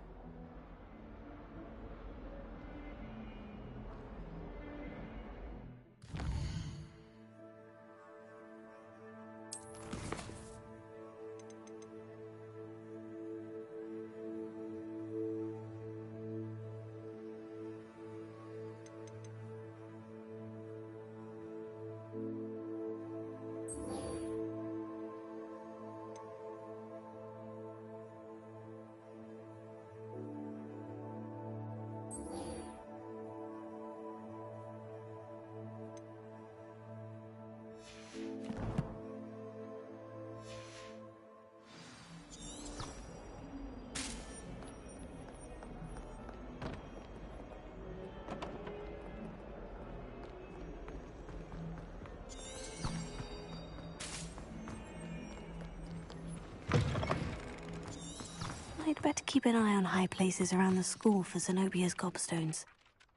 I'd better keep an eye on high places around the school for Zenobia's gobstones.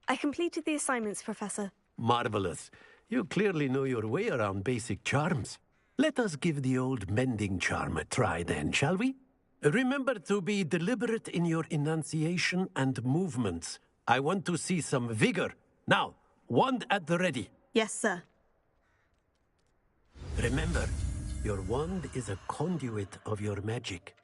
I completed the assignments, Professor. Marvelous. You clearly know your way around basic charms. Let us give the old mending charm a try then, shall we? Remember to be deliberate in your enunciation and movements. I want to see some vigor. Now, wand at the ready. Yes, sir. Remember, your wand is a conduit of your magic.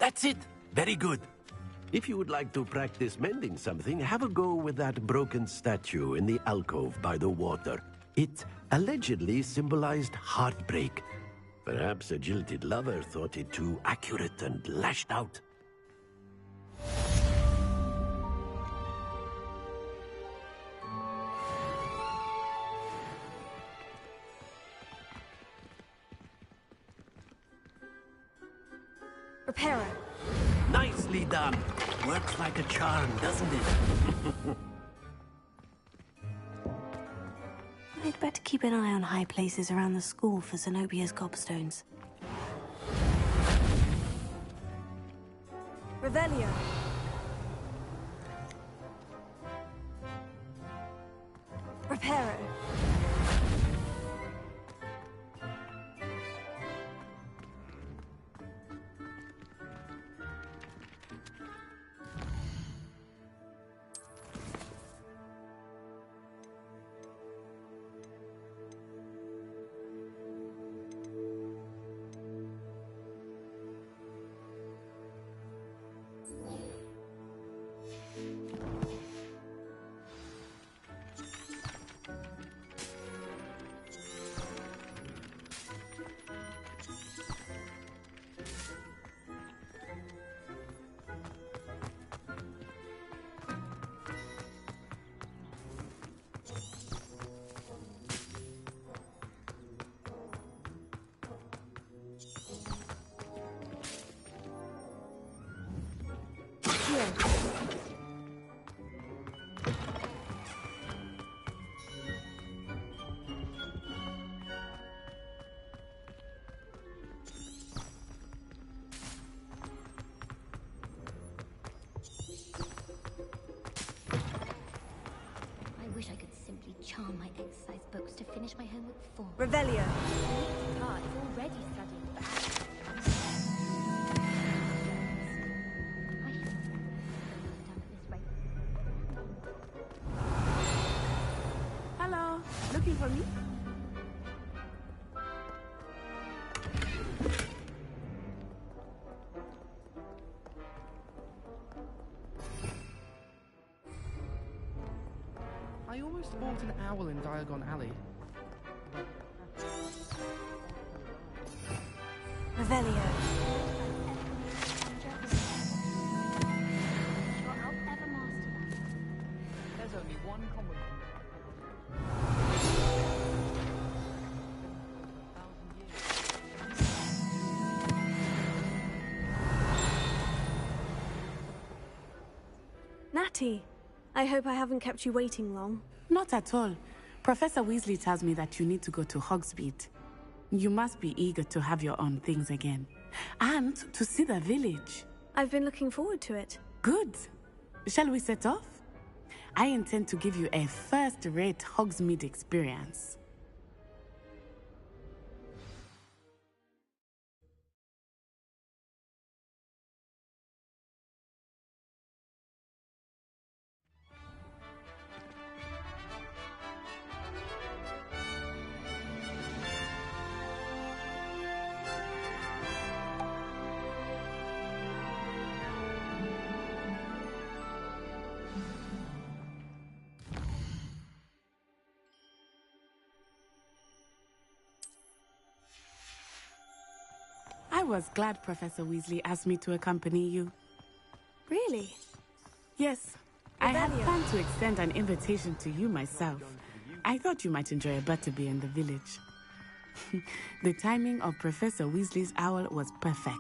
That's it. Very good. If you would like to practice mending something, have a go with that broken statue in the alcove by the water. It allegedly symbolized heartbreak. Perhaps a jilted lover thought it too accurate and lashed out. Repairer. Nicely done. Works like a charm, doesn't it? I'd better keep an eye on high places around the school for Zenobia's gobstones. Revelio. Repairer. I wish I could simply charm my exercise books to finish my homework for. Revelio. Card is already studying for Hello, looking for me? I almost bought an owl in Diagon Alley. Revelio. There's only one common. Hattie. I hope I haven't kept you waiting long. Not at all. Professor Weasley tells me that you need to go to Hogsmeade. You must be eager to have your own things again. And to see the village. I've been looking forward to it. Good. Shall we set off? I intend to give you a first-rate Hogsmeade experience. I was glad Professor Weasley asked me to accompany you. Really? Yes. I had planned to extend an invitation to you myself. I thought you might enjoy a butterbeer in the village. The timing of Professor Weasley's owl was perfect.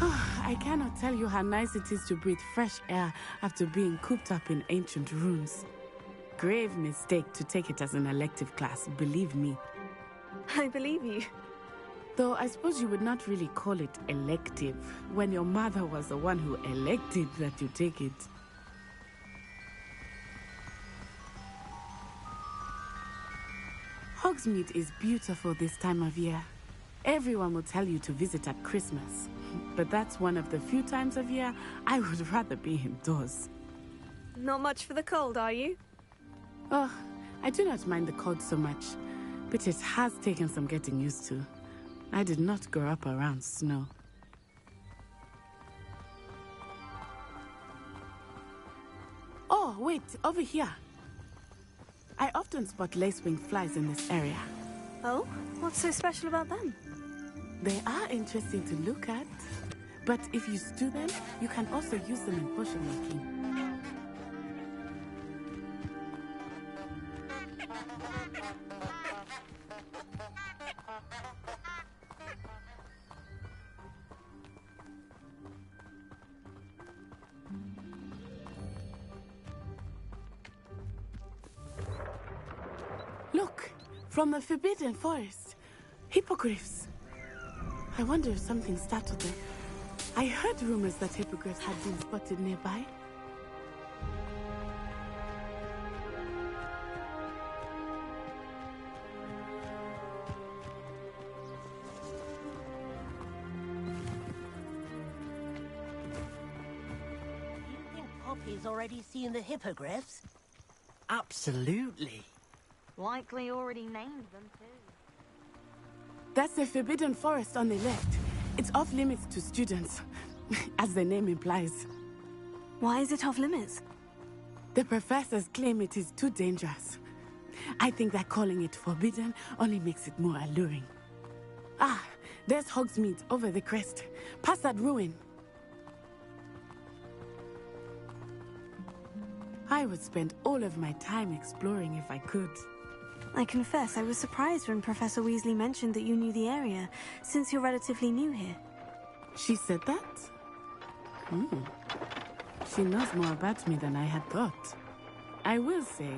I cannot tell you how nice it is to breathe fresh air after being cooped up in ancient rooms. Grave mistake to take it as an elective class, believe me. I believe you. Though I suppose you would not really call it elective when your mother was the one who elected that you take it. Hogsmeade is beautiful this time of year. Everyone will tell you to visit at Christmas, but that's one of the few times of year I would rather be indoors. Not much for the cold, are you? Oh, I do not mind the cold so much, but it has taken some getting used to. I did not grow up around snow. Oh, wait, over here. I often spot lacewing flies in this area. Oh? What's so special about them? They are interesting to look at, but if you stew them, you can also use them in potion making. Look, from the Forbidden Forest, hippogriffs. I wonder if something startled them. I heard rumors that hippogriffs had been spotted nearby. Do you think Poppy's already seen the hippogriffs? Absolutely. Likely already named them too. That's the Forbidden Forest on the left. It's off limits to students, as the name implies. Why is it off limits? The professors claim it is too dangerous. I think that calling it forbidden only makes it more alluring. Ah, there's Hogsmeade over the crest, past that ruin. I would spend all of my time exploring if I could. I confess I was surprised when Professor Weasley mentioned that you knew the area, since you're relatively new here. She said that? She knows more about me than I had thought. I will say,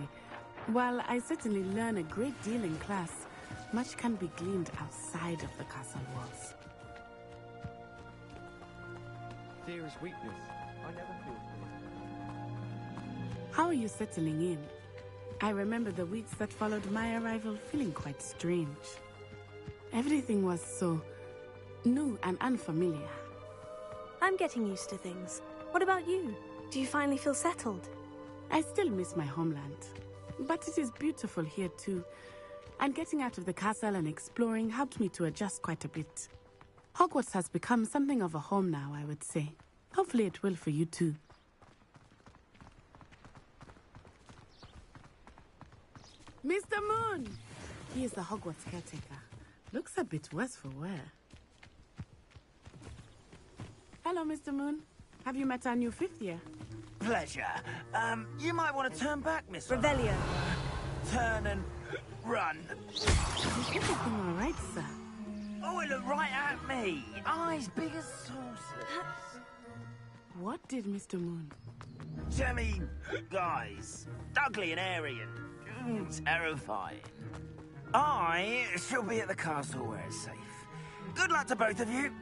while I certainly learn a great deal in class, much can be gleaned outside of the castle walls. Fear is weakness. I never feel fear. How are you settling in? I remember the weeks that followed my arrival feeling quite strange. Everything was so new and unfamiliar. I'm getting used to things. What about you? Do you finally feel settled? I still miss my homeland, but it is beautiful here too. And getting out of the castle and exploring helped me to adjust quite a bit. Hogwarts has become something of a home now, I would say. Hopefully it will for you too. Mr. Moon! He is the Hogwarts caretaker. Looks a bit worse for wear. Hello, Mr. Moon. Have you met our new fifth year? Pleasure. You might want to turn back, Miss. Revelio. Turn and run. Is everything all right, sir? Oh, boy looked right at me. Eyes big as saucers. What did Mr. Moon? Jemmy, guys. Ugly and airy and terrifying. I shall be at the castle where it's safe. Good luck to both of you.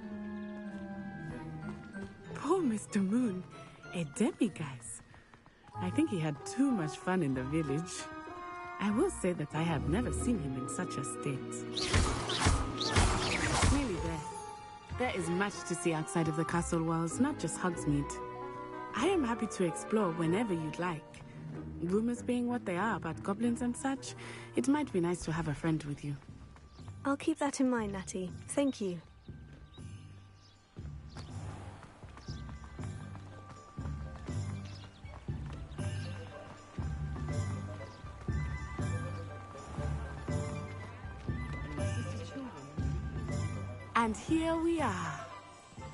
Poor Mr. Moon. A demiguise. I think he had too much fun in the village. I will say that I have never seen him in such a state. Nearly there. There is much to see outside of the castle walls, not just Hogsmeade. I am happy to explore whenever you'd like. Rumors being what they are about goblins and such, it might be nice to have a friend with you. I'll keep that in mind, Natty. Thank you. And here we are.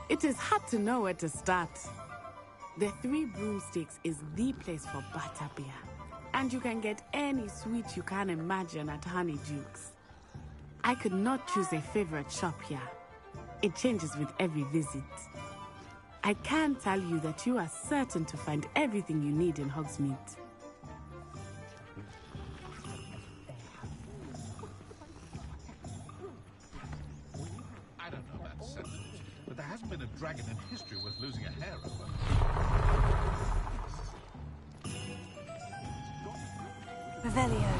It is hard to know where to start. The Three Broomsticks is the place for butterbeer. And you can get any sweet you can imagine at Honeydukes. I could not choose a favorite shop here. It changes with every visit. I can tell you that you are certain to find everything you need in Hogsmeade. I don't know that sentence, but there hasn't been a dragon in history worth losing a hair over. Revelio.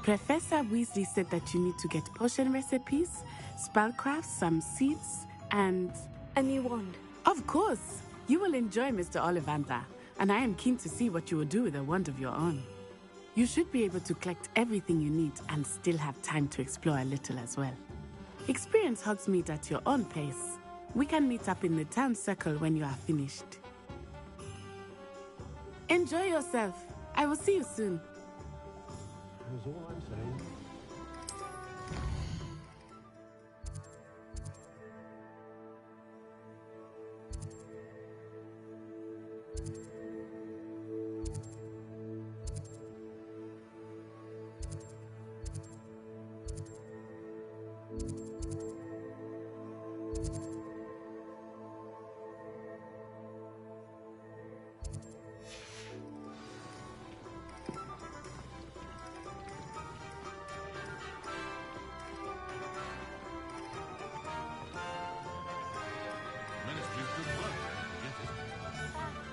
Professor Weasley said that you need to get potion recipes, spellcrafts, some seeds, and... a new wand. Of course! You will enjoy Mr. Ollivander, and I am keen to see what you will do with a wand of your own. You should be able to collect everything you need and still have time to explore a little as well. Experience Hogsmeade at your own pace. We can meet up in the town circle when you are finished. Enjoy yourself. I will see you soon. That's all I'm saying.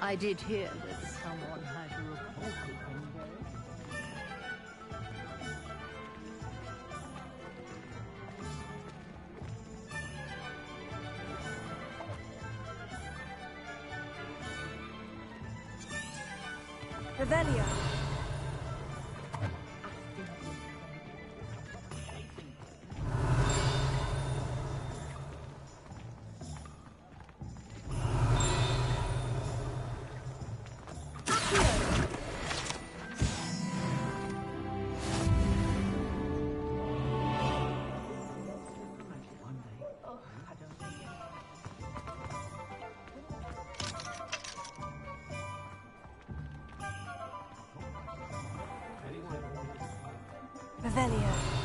I did hear that someone had reported him dead. Revelio. Revelio.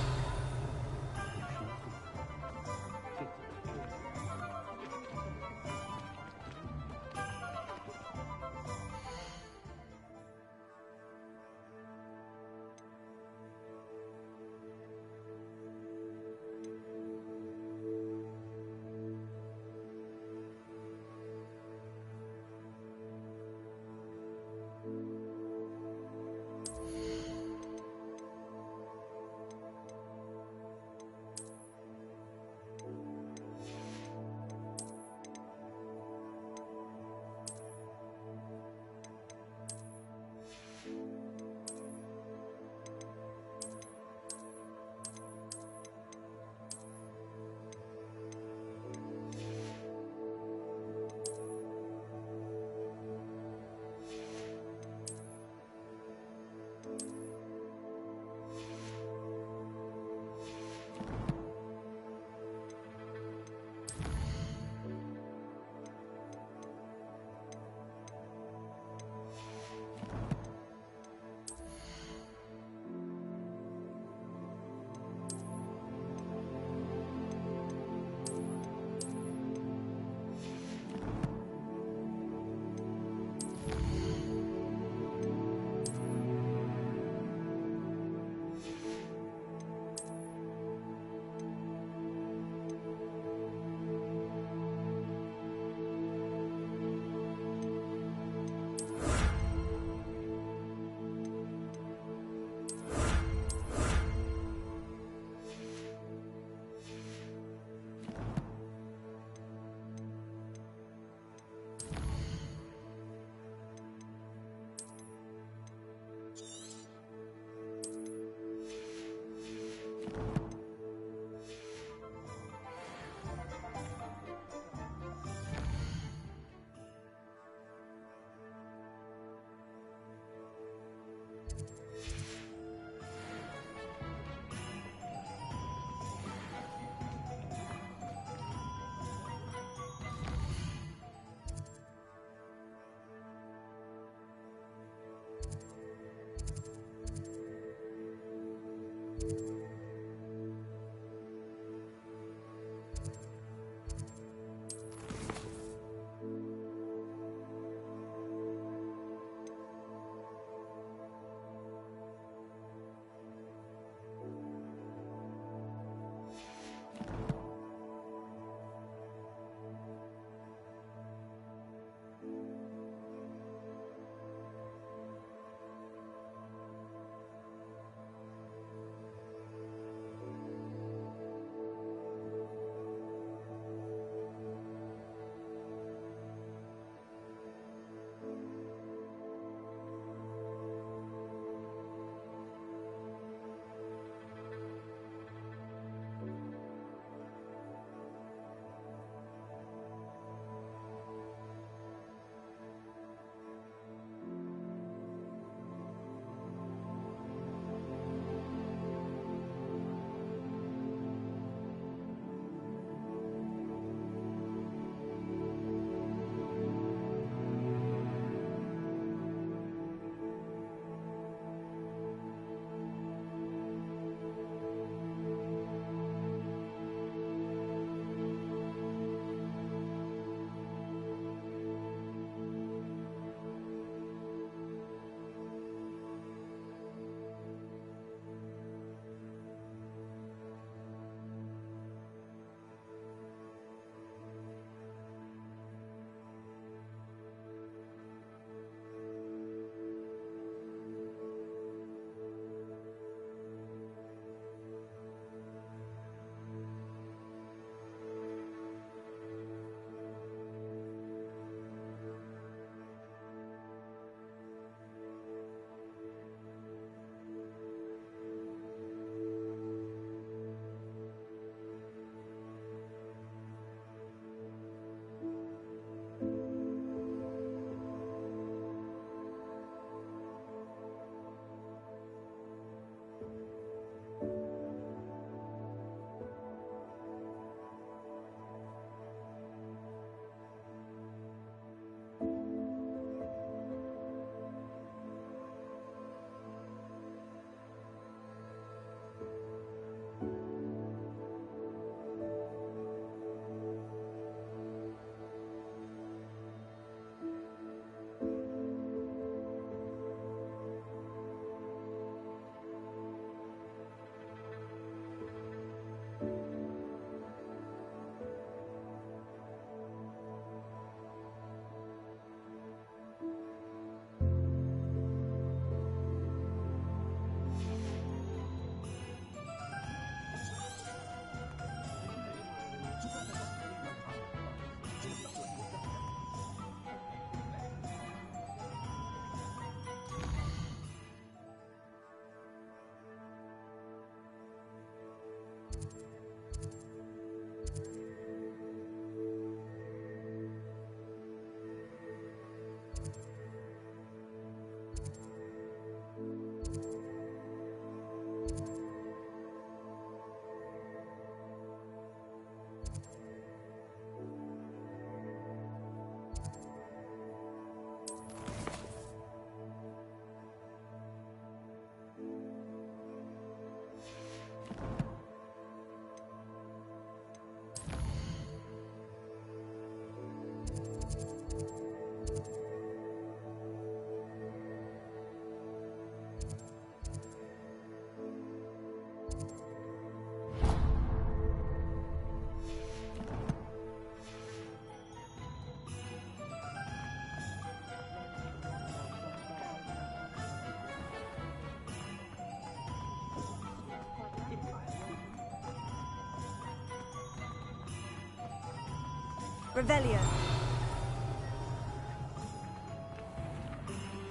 Revelio.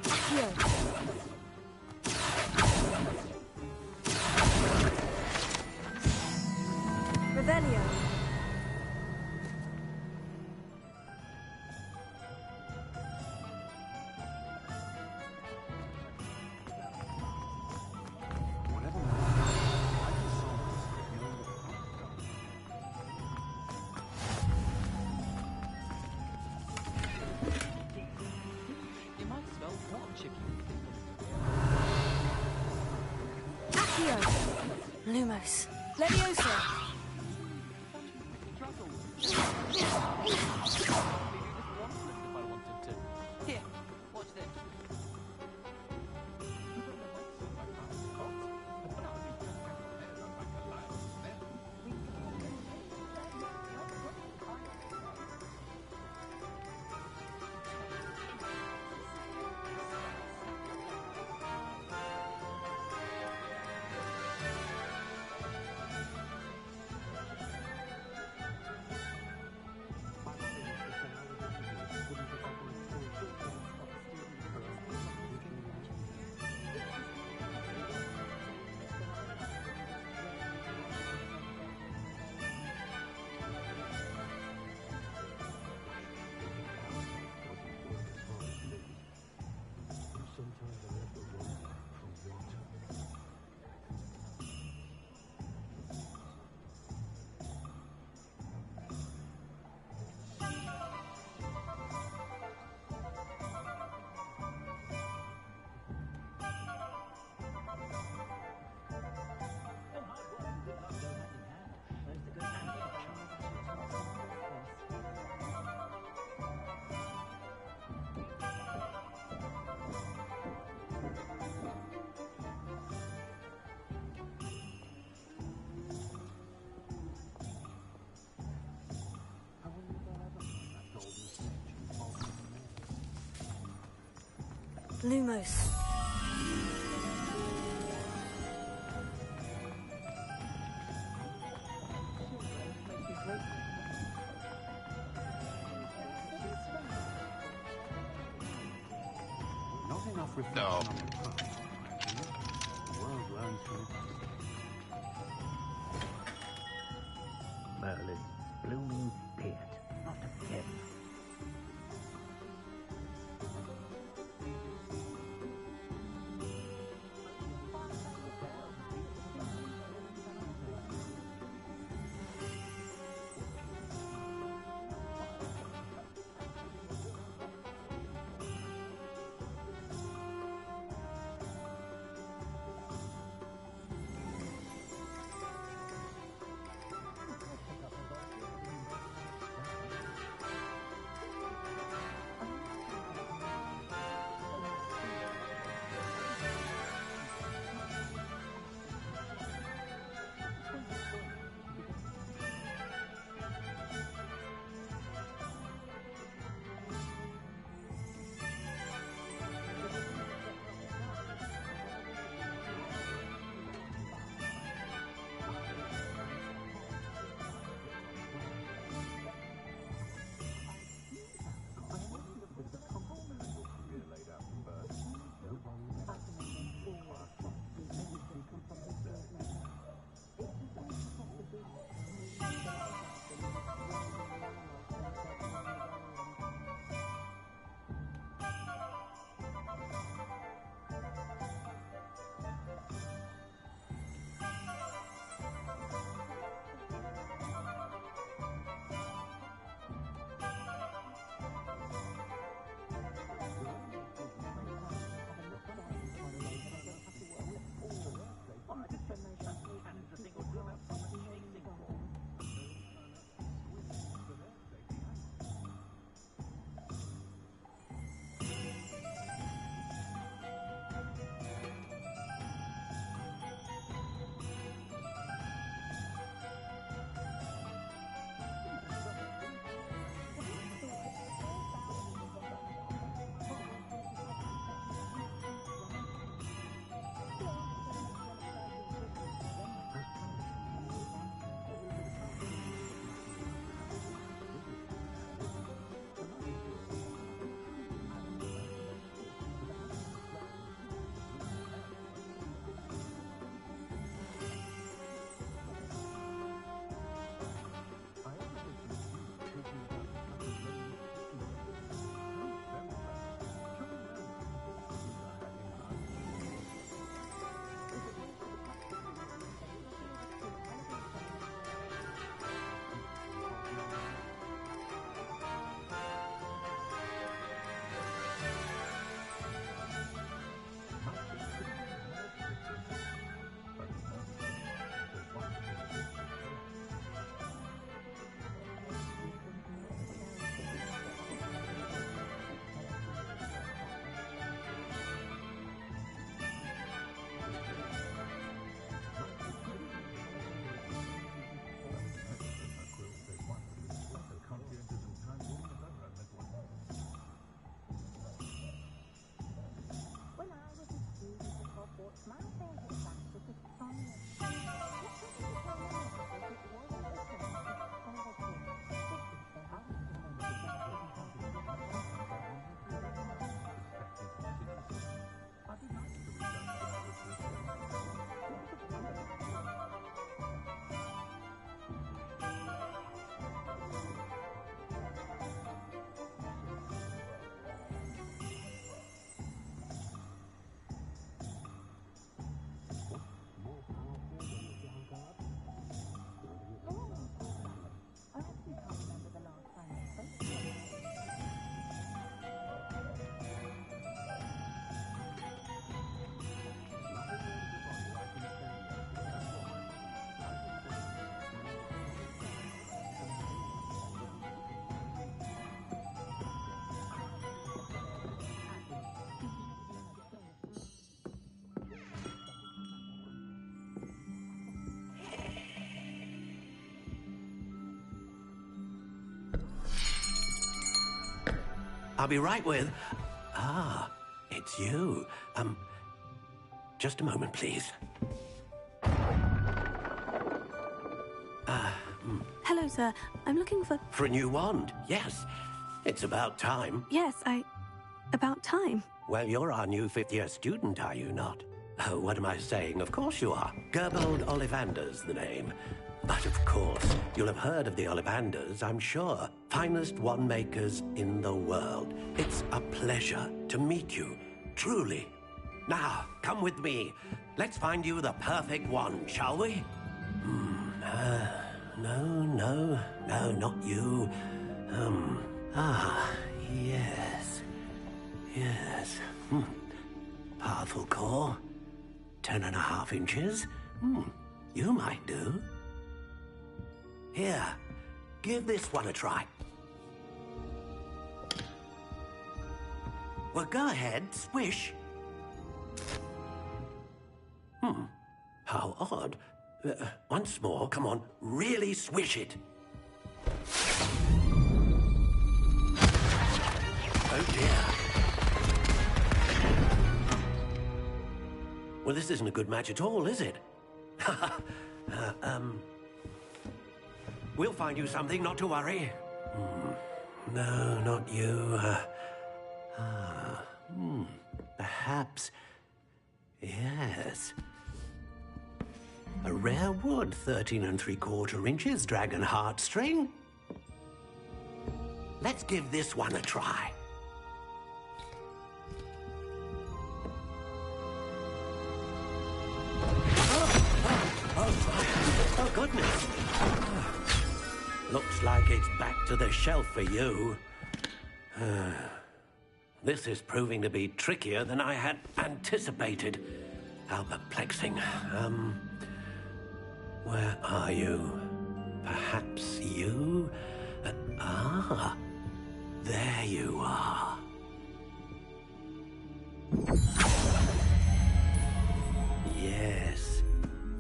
Accio. Revelio. You might smell what chicken. Accio. Lumos. Leviosa! Here, watch this. Lumos. Not enough reflection No. on the past. The world runs through Merlin's blooming beard. Not again. I'll be right with... Ah, it's you. Just a moment, please. Hello, sir. I'm looking for... For a new wand, yes. It's about time. Yes, about time. Well, you're our new fifth-year student, are you not? Oh, what am I saying? Of course you are. Gerbold Ollivander's the name. But of course, you'll have heard of the Ollivanders, I'm sure. Finest wand makers in the world. It's a pleasure to meet you, truly. Now, come with me. Let's find you the perfect wand, shall we? No, not you. Yes. Yes. Powerful core. 10.5 inches. You might do. Here, give this one a try. Well, go ahead, swish. How odd. Once more, come on, really swish it. Oh dear. Well, this isn't a good match at all, is it? We'll find you something, not to worry. No, not you. Perhaps... Yes. A rare wood, 13 3/4 inches, dragon heartstring. Let's give this one a try. Oh, goodness. Looks like it's back to the shelf for you. This is proving to be trickier than I had anticipated. How perplexing. Where are you? Perhaps you? There you are. Yes,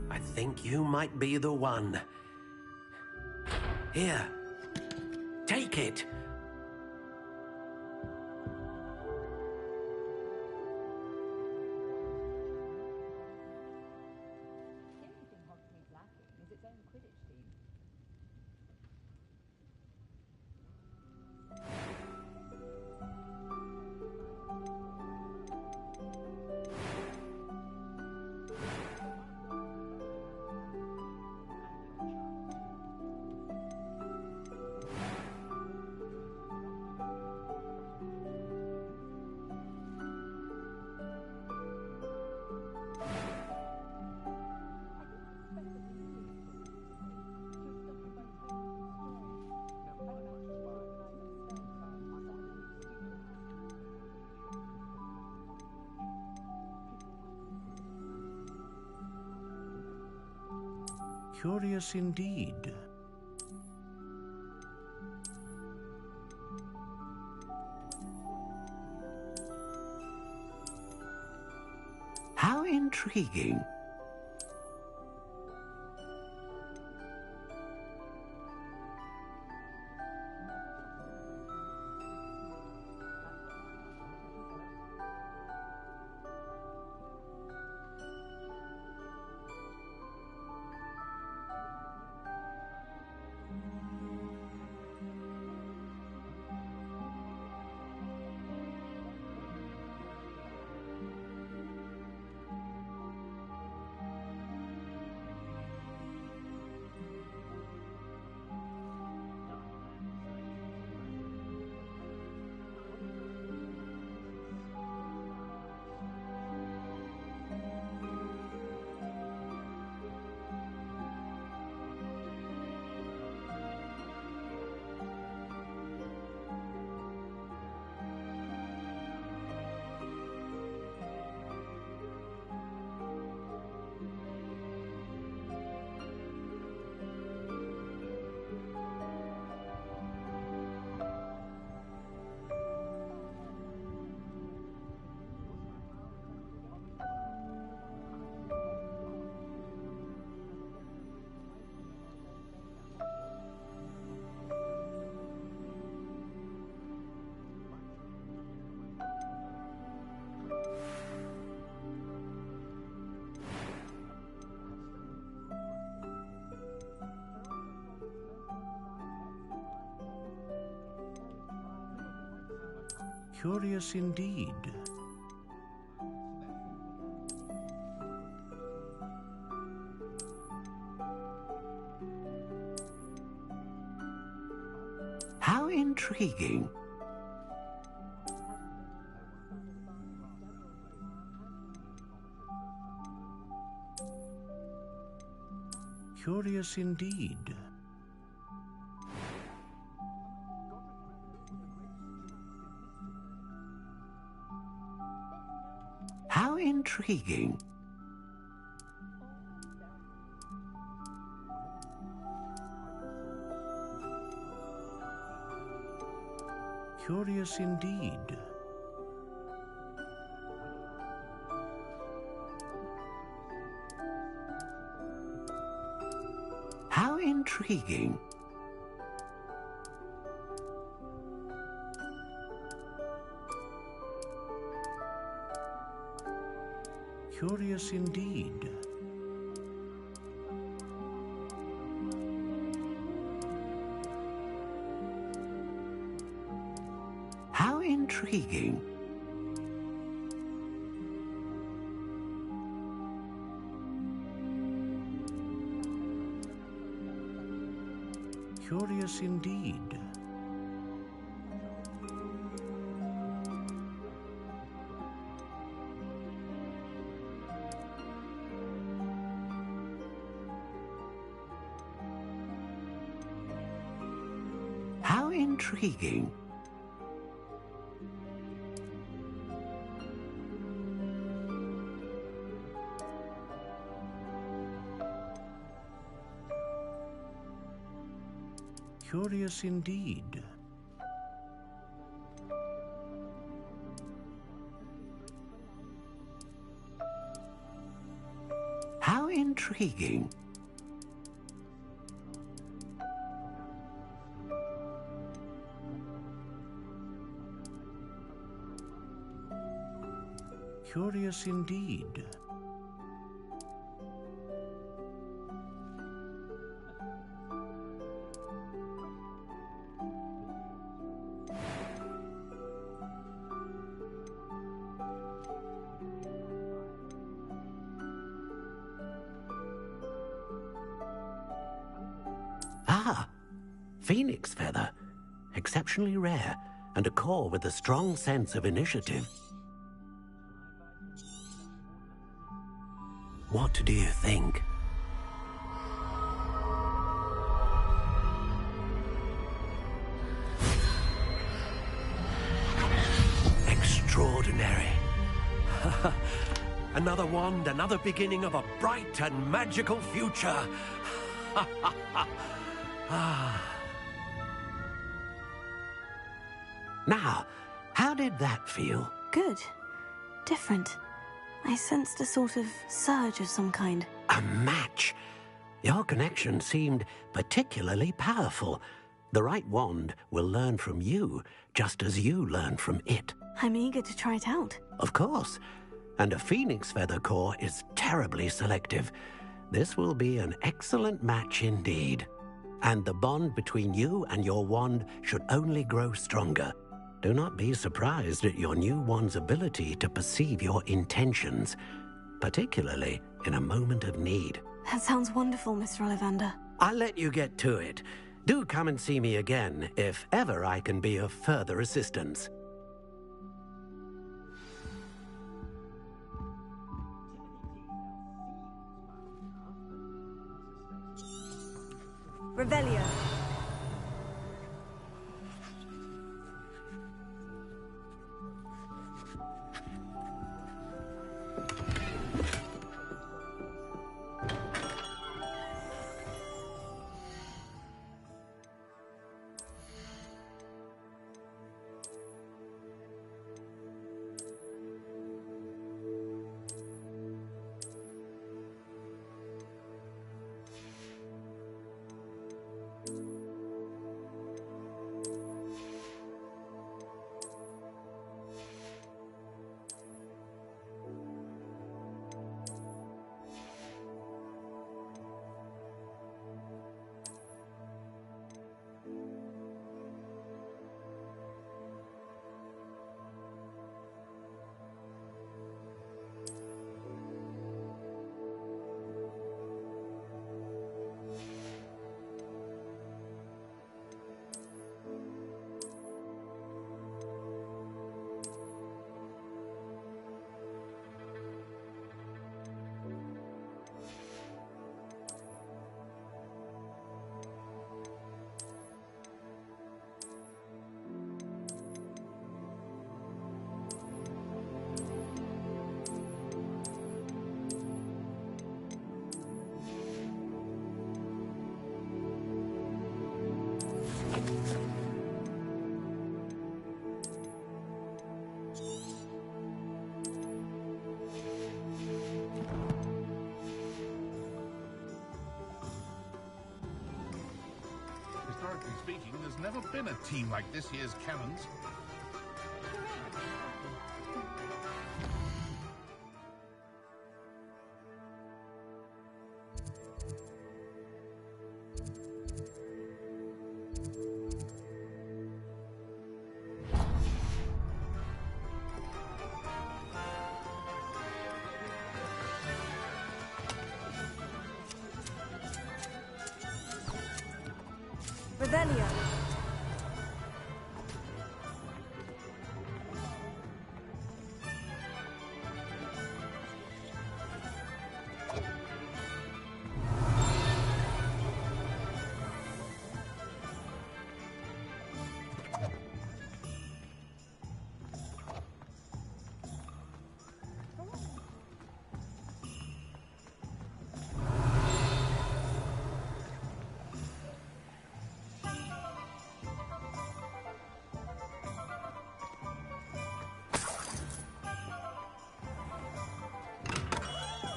I think you might be the one. Here, take it. Curious indeed. How intriguing. Curious indeed. How intriguing. Curious indeed. How intriguing. Curious indeed. How intriguing. Curious indeed. How intriguing. Curious indeed. How intriguing. Curious indeed. How intriguing. Curious indeed. Ah, phoenix feather. Exceptionally rare, and a core with a strong sense of initiative. What do you think? Extraordinary. Another wand, another beginning of a bright and magical future. Now, how did that feel? Good. Different. I sensed a sort of surge of some kind. A match. Your connection seemed particularly powerful. The right wand will learn from you, just as you learn from it. I'm eager to try it out. Of course. And a phoenix feather core is terribly selective. This will be an excellent match indeed. And the bond between you and your wand should only grow stronger. Do not be surprised at your new wand's ability to perceive your intentions, particularly in a moment of need. That sounds wonderful, Mr. Ollivander. I'll let you get to it. Do come and see me again if ever I can be of further assistance. Revelio. never been a team like this here's cannons. Revelio.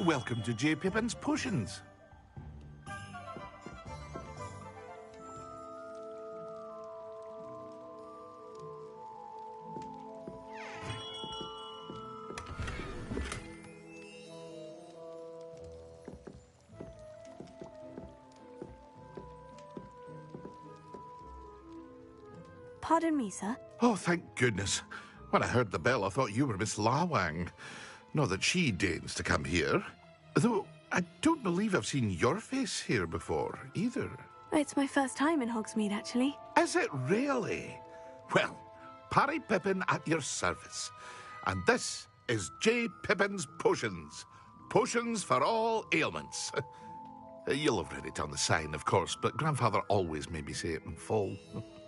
Welcome to J. Pippin's Potions. Pardon me, sir. Oh, thank goodness. When I heard the bell, I thought you were Miss Lawang. Not that she deigns to come here. Though, I don't believe I've seen your face here before, either. It's my first time in Hogsmeade, actually. Is it really? Well, Parry Pippin at your service. And this is J. Pippin's Potions. Potions for all ailments. You'll have read it on the sign, of course, but Grandfather always made me say it in full.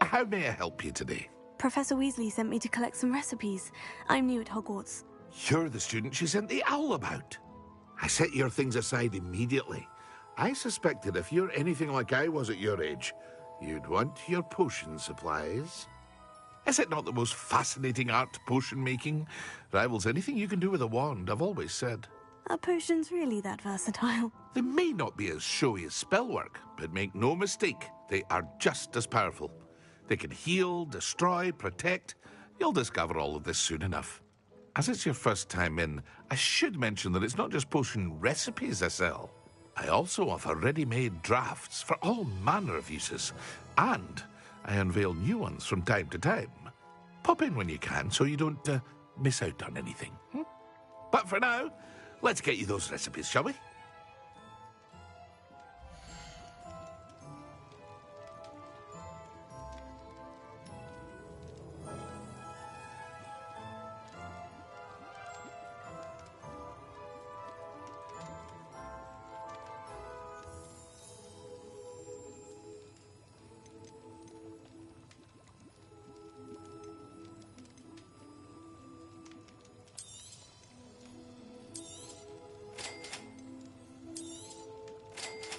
How may I help you today? Professor Weasley sent me to collect some recipes. I'm new at Hogwarts. You're the student she sent the owl about. I set your things aside immediately. I suspected if you're anything like I was at your age, you'd want your potion supplies. Is it not the most fascinating art, potion making? Rivals anything you can do with a wand, I've always said. Are potions really that versatile? They may not be as showy as spellwork, but make no mistake, they are just as powerful. They can heal, destroy, protect. You'll discover all of this soon enough. As it's your first time in, I should mention that it's not just potion recipes I sell. I also offer ready-made drafts for all manner of uses, and I unveil new ones from time to time. Pop in when you can so you don't miss out on anything. But for now, let's get you those recipes, shall we?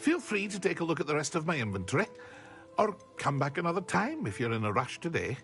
Feel free to take a look at the rest of my inventory, or come back another time if you're in a rush today.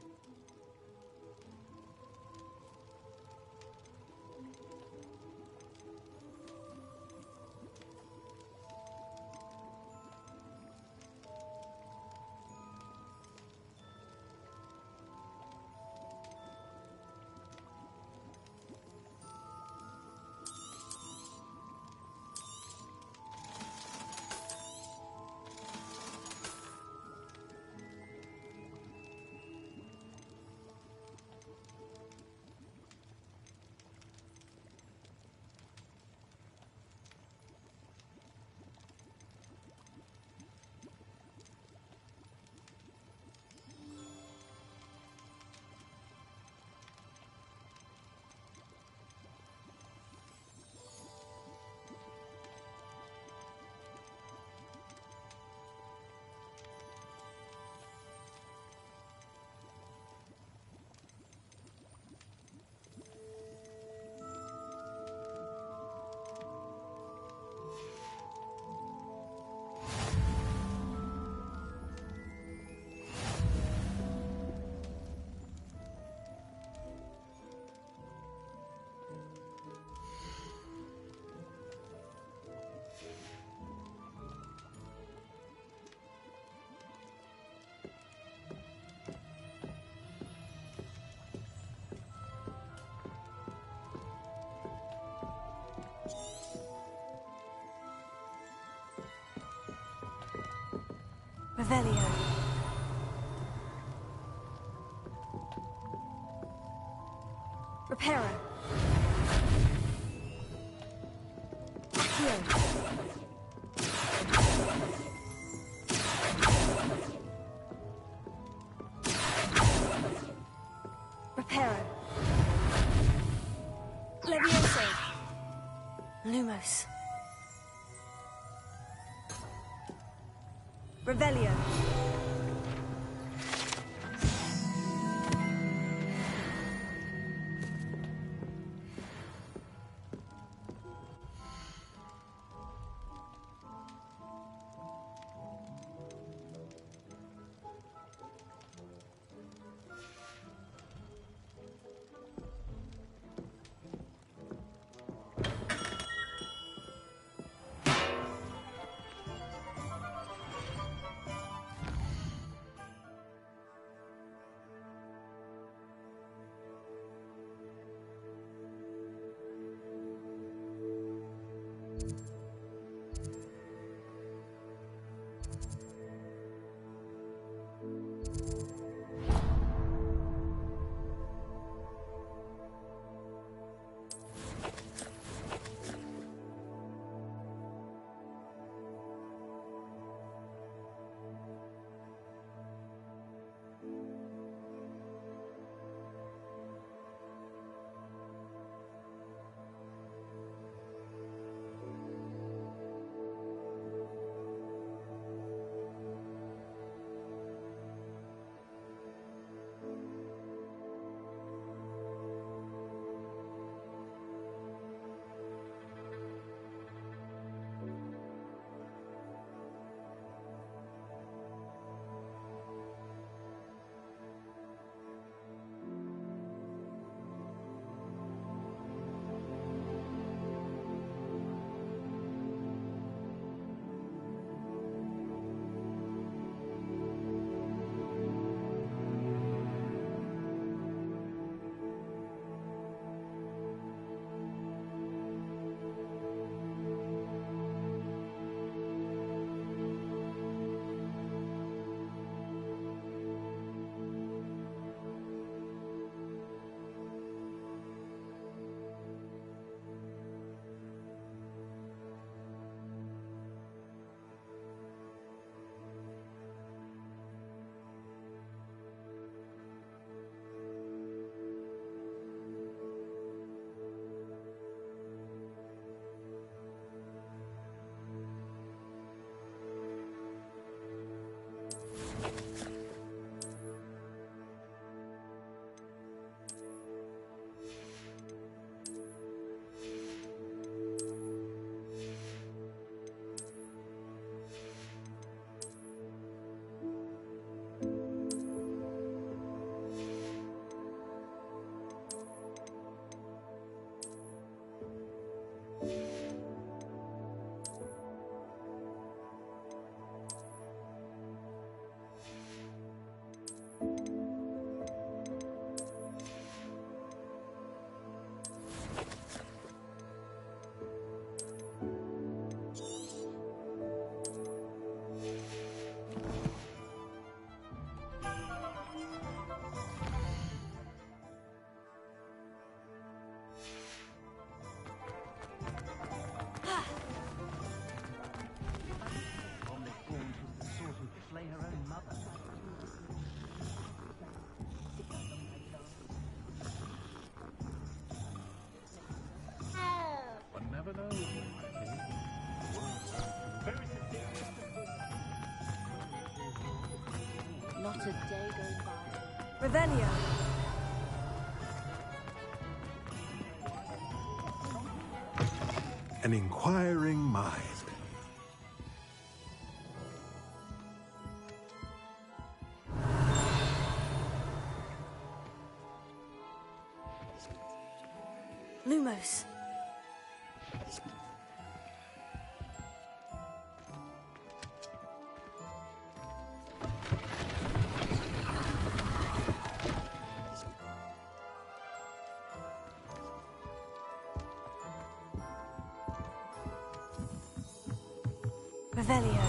Revelio. Reparo. Accio. Reparo. Levioso. Lumos. Revelio. Not a day goes by. Revelio. An inquiring mind. Lumos. Revelio.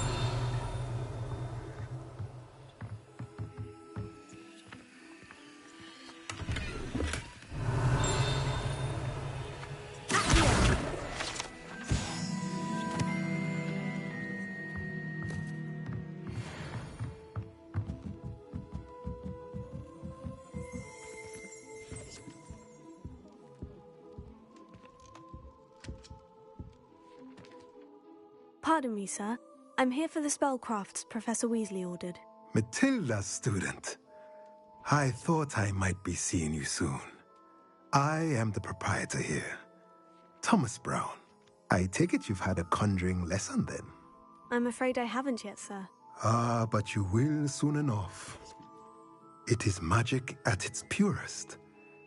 Pardon me, sir. I'm here for the spellcrafts Professor Weasley ordered. Matilda's student. I thought I might be seeing you soon. I am the proprietor here, Thomas Brown. I take it you've had a conjuring lesson then? I'm afraid I haven't yet, sir. Ah, but you will soon enough. It is magic at its purest,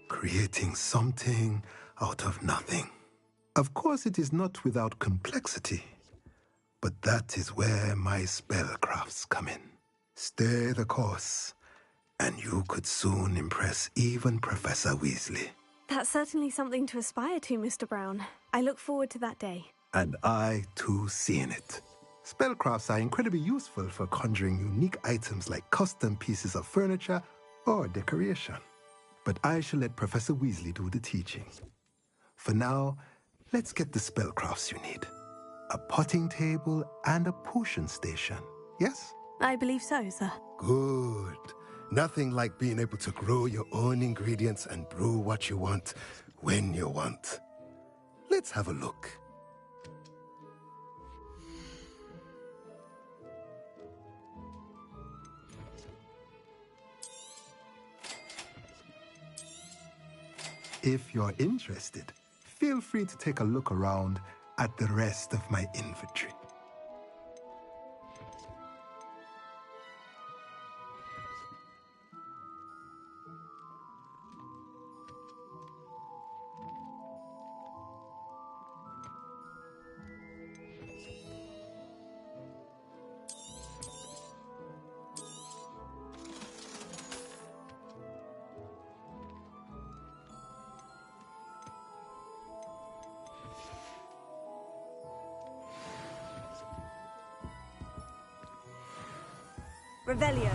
creating something out of nothing. Of course, it is not without complexity, but that is where my spellcrafts come in. Stay the course, and you could soon impress even Professor Weasley. That's certainly something to aspire to, Mr. Brown. I look forward to that day. And I, too, seeing it. Spellcrafts are incredibly useful for conjuring unique items like custom pieces of furniture or decoration. But I shall let Professor Weasley do the teaching. For now, let's get the spellcrafts you need. A potting table and a potion station, yes? I believe so, sir. Good. Nothing like being able to grow your own ingredients and brew what you want when you want. Let's have a look. If you're interested, feel free to take a look around at the rest of my inventory. Revelio.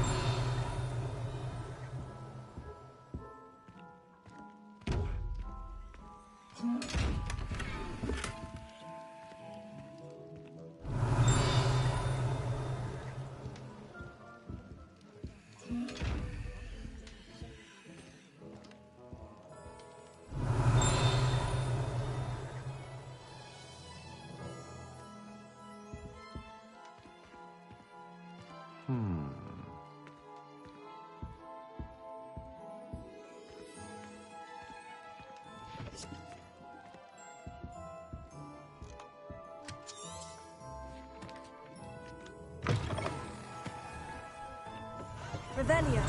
Revelio.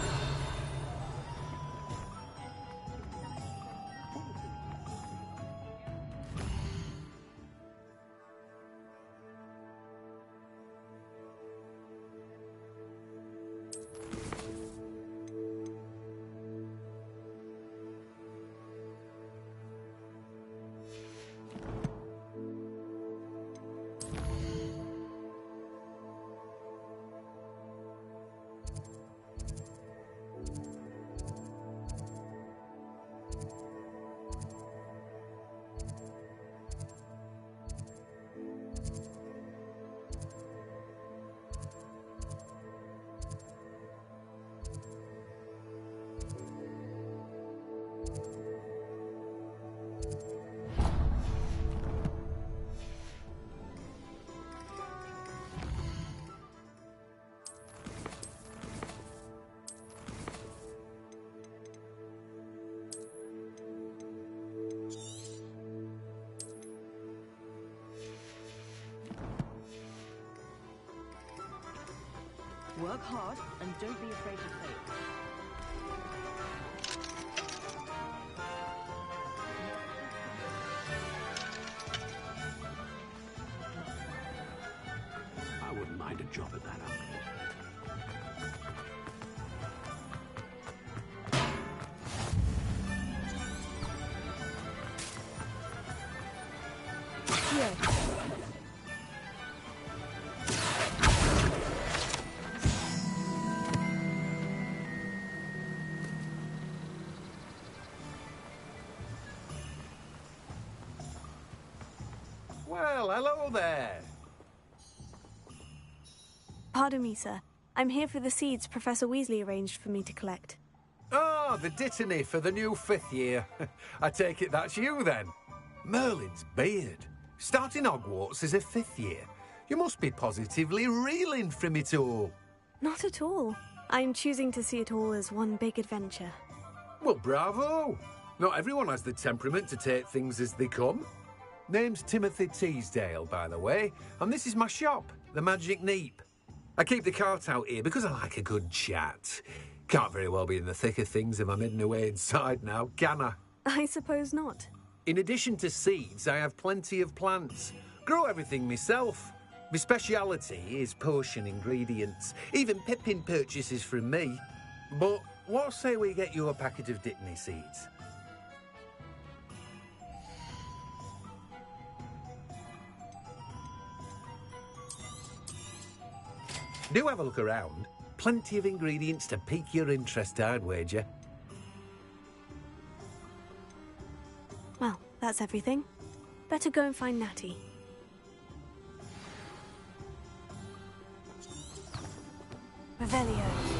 Work hard and don't be afraid to fail. I wouldn't mind a job at that outfit. Well, hello there. Pardon me, sir. I'm here for the seeds Professor Weasley arranged for me to collect. Oh, the dittany for the new 5th year. I take it that's you then. Merlin's beard. Starting Hogwarts as a 5th year. You must be positively reeling from it all. Not at all. I'm choosing to see it all as one big adventure. Well, bravo! Not everyone has the temperament to take things as they come. Name's Timothy Teasdale, by the way, and this is my shop, the Magic Neep. I keep the cart out here because I like a good chat. Can't very well be in the thick of things if I'm hidden away inside now, can I? I suppose not. In addition to seeds, I have plenty of plants. Grow everything myself. My speciality is potion ingredients. Even Pippin purchases from me. But what say we get you a packet of Dittany seeds? Do have a look around. Plenty of ingredients to pique your interest, I'd wager. Well, that's everything. Better go and find Natty. Revelio.